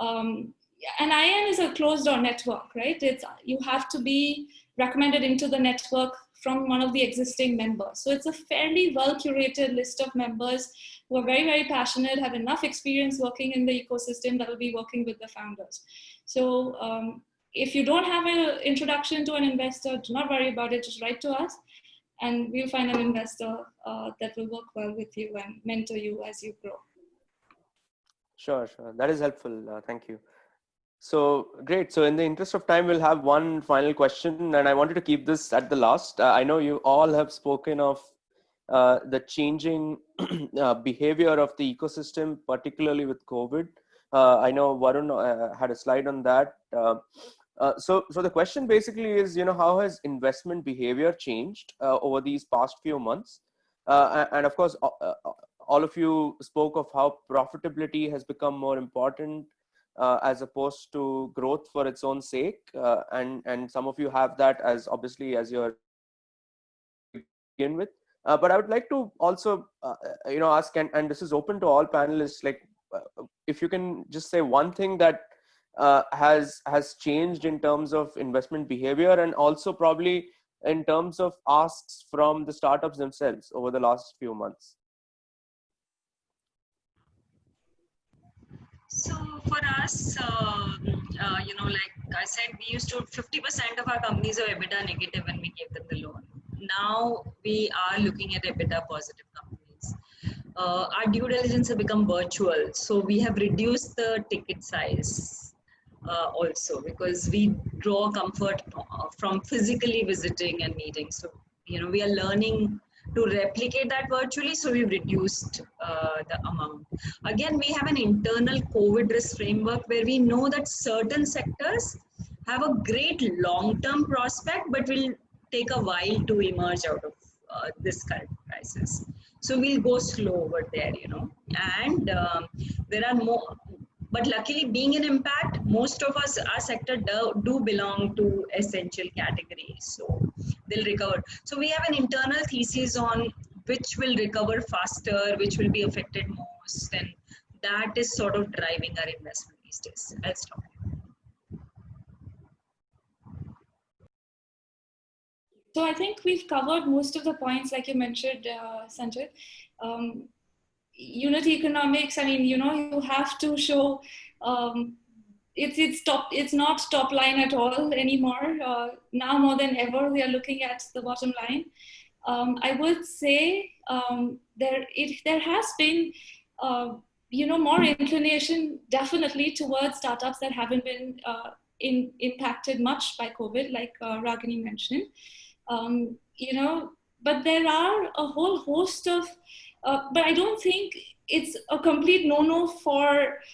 and IN is a closed door network, right? You have to be recommended into the network from one of the existing members. So it's a fairly well curated list of members who are very, very passionate, have enough experience working in the ecosystem that will be working with the founders. So if you don't have an introduction to an investor, do not worry about it, just write to us and we'll find an investor that will work well with you and mentor you as you grow. Sure. That is helpful. Thank you. So great. So in the interest of time, we'll have one final question, and I wanted to keep this at the last. I know you all have spoken of the changing behavior of the ecosystem, particularly with COVID. I know Varun had a slide on that. So the question basically is, how has investment behavior changed over these past few months? And of course, all of you spoke of how profitability has become more important as opposed to growth for its own sake. And some of you have that as obviously as your begin with. But I would like to also, ask, and this is open to all panelists, like if you can just say one thing that has changed in terms of investment behavior, and also probably in terms of asks from the startups themselves over the last few months. So for us, like I said, we used to 50% of our companies are EBITDA negative when we gave them the loan. Now we are looking at EBITDA positive companies. Our due diligence has become virtual, so we have reduced the ticket size also, because we draw comfort from physically visiting and meeting. So we are learning to replicate that virtually, so we've reduced the amount. Again, we have an internal COVID risk framework where we know that certain sectors have a great long-term prospect, but will take a while to emerge out of this current crisis. So we'll go slow over there, and there are more. But luckily, being an impact, most of us, our sector do belong to essential categories, so they'll recover. So we have an internal thesis on which will recover faster, which will be affected most, and that is sort of driving our investment these days. I'll stop. So I think we've covered most of the points, like you mentioned, Sanjit. Unit economics, I mean, you have to show it's not top line at all anymore. Now more than ever, we are looking at the bottom line. I would say there has been more inclination definitely towards startups that haven't been impacted much by COVID, like Ragini mentioned. But there are a whole host of, but I don't think it's a complete no-no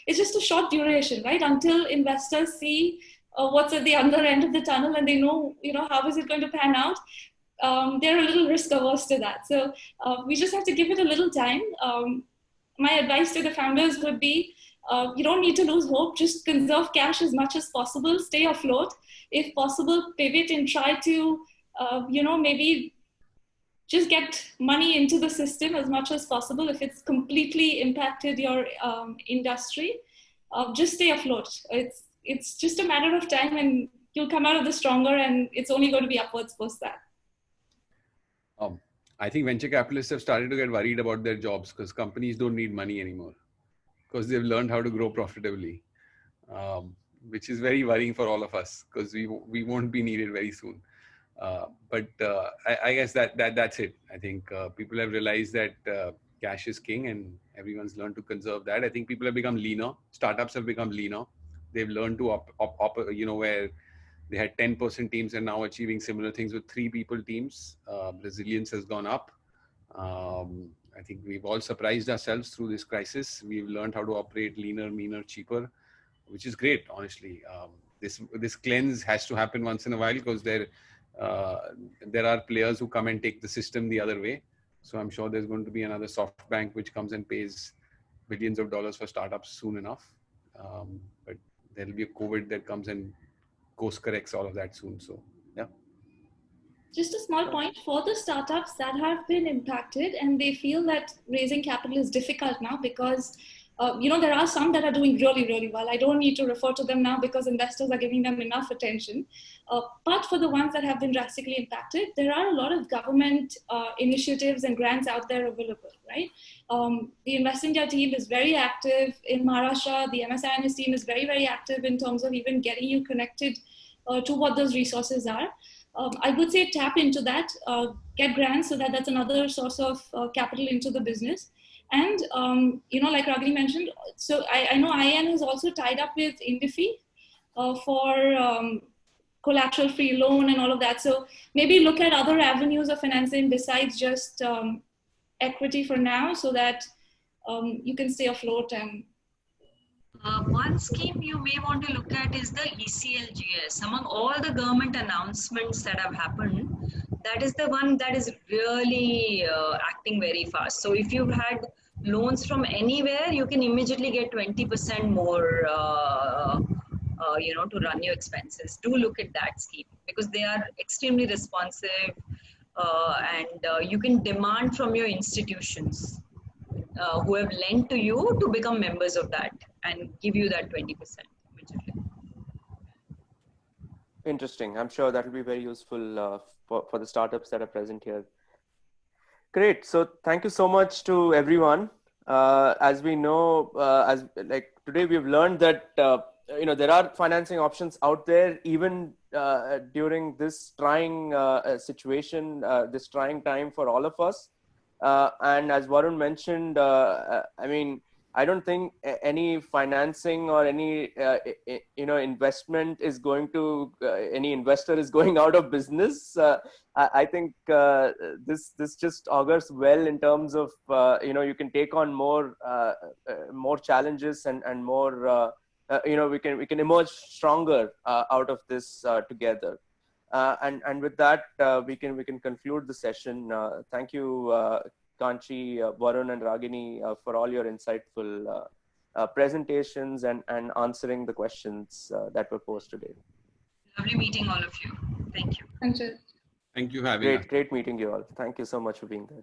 it's just a short duration, right? Until investors see what's at the other end of the tunnel and they know, how is it going to pan out? They're a little risk averse to that. So we just have to give it a little time. My advice to the founders would be, you don't need to lose hope, just conserve cash as much as possible, stay afloat. If possible, pivot and try to, maybe just get money into the system as much as possible. If it's completely impacted your industry, just stay afloat. It's just a matter of time and you'll come out of this stronger, and it's only going to be upwards post that. I think venture capitalists have started to get worried about their jobs because companies don't need money anymore because they've learned how to grow profitably, which is very worrying for all of us because we won't be needed very soon. But I guess that's it. I think people have realized that cash is king and everyone's learned to conserve that. I think people have become leaner. Startups have become leaner. They've learned to where they had 10% teams and now achieving similar things with 3 people teams. Resilience has gone up. I think we've all surprised ourselves through this crisis. We've learned how to operate leaner, meaner, cheaper, which is great, honestly. This cleanse has to happen once in a while because there are players who come and take the system the other way. So I'm sure there's going to be another SoftBank which comes and pays billions of dollars for startups soon enough. But there'll be a COVID that comes and course corrects all of that soon. So yeah. Just a small point for the startups that have been impacted and they feel that raising capital is difficult now because there are some that are doing really, really well. I don't need to refer to them now because investors are giving them enough attention. But for the ones that have been drastically impacted, there are a lot of government initiatives and grants out there available, right? The Invest India team is very active in Maharashtra. The MSINS team is very, very active in terms of even getting you connected to what those resources are. I would say tap into that, get grants so that's another source of capital into the business. And, like Ragini mentioned, so I know IIN has also tied up with Indifi for collateral-free loan and all of that. So maybe look at other avenues of financing besides just equity for now so that you can stay afloat and One scheme you may want to look at is the ECLGS. Among all the government announcements that have happened, that is the one that is really acting very fast. So if you've had loans from anywhere, you can immediately get 20% more, to run your expenses. Do look at that scheme because they are extremely responsive, and you can demand from your institutions who have lent to you to become members of that and give you that 20% immediately. Interesting. I'm sure that will be very useful for the startups that are present here. Great. So thank you so much to everyone. As we know, as like today we've learned that there are financing options out there even during this trying situation, this trying time for all of us. And as Varun mentioned, I don't think any financing or any investment is going to any investor is going out of business. I think this just augurs well in terms of you can take on more challenges and more we can emerge stronger out of this together. And with that, we can conclude the session. Thank you, Kanchi, Varun, and Ragini for all your insightful presentations and answering the questions that were posed today. Lovely meeting all of you. Thank you. Sanchit. Thank you for having us. Great meeting you all. Thank you so much for being there.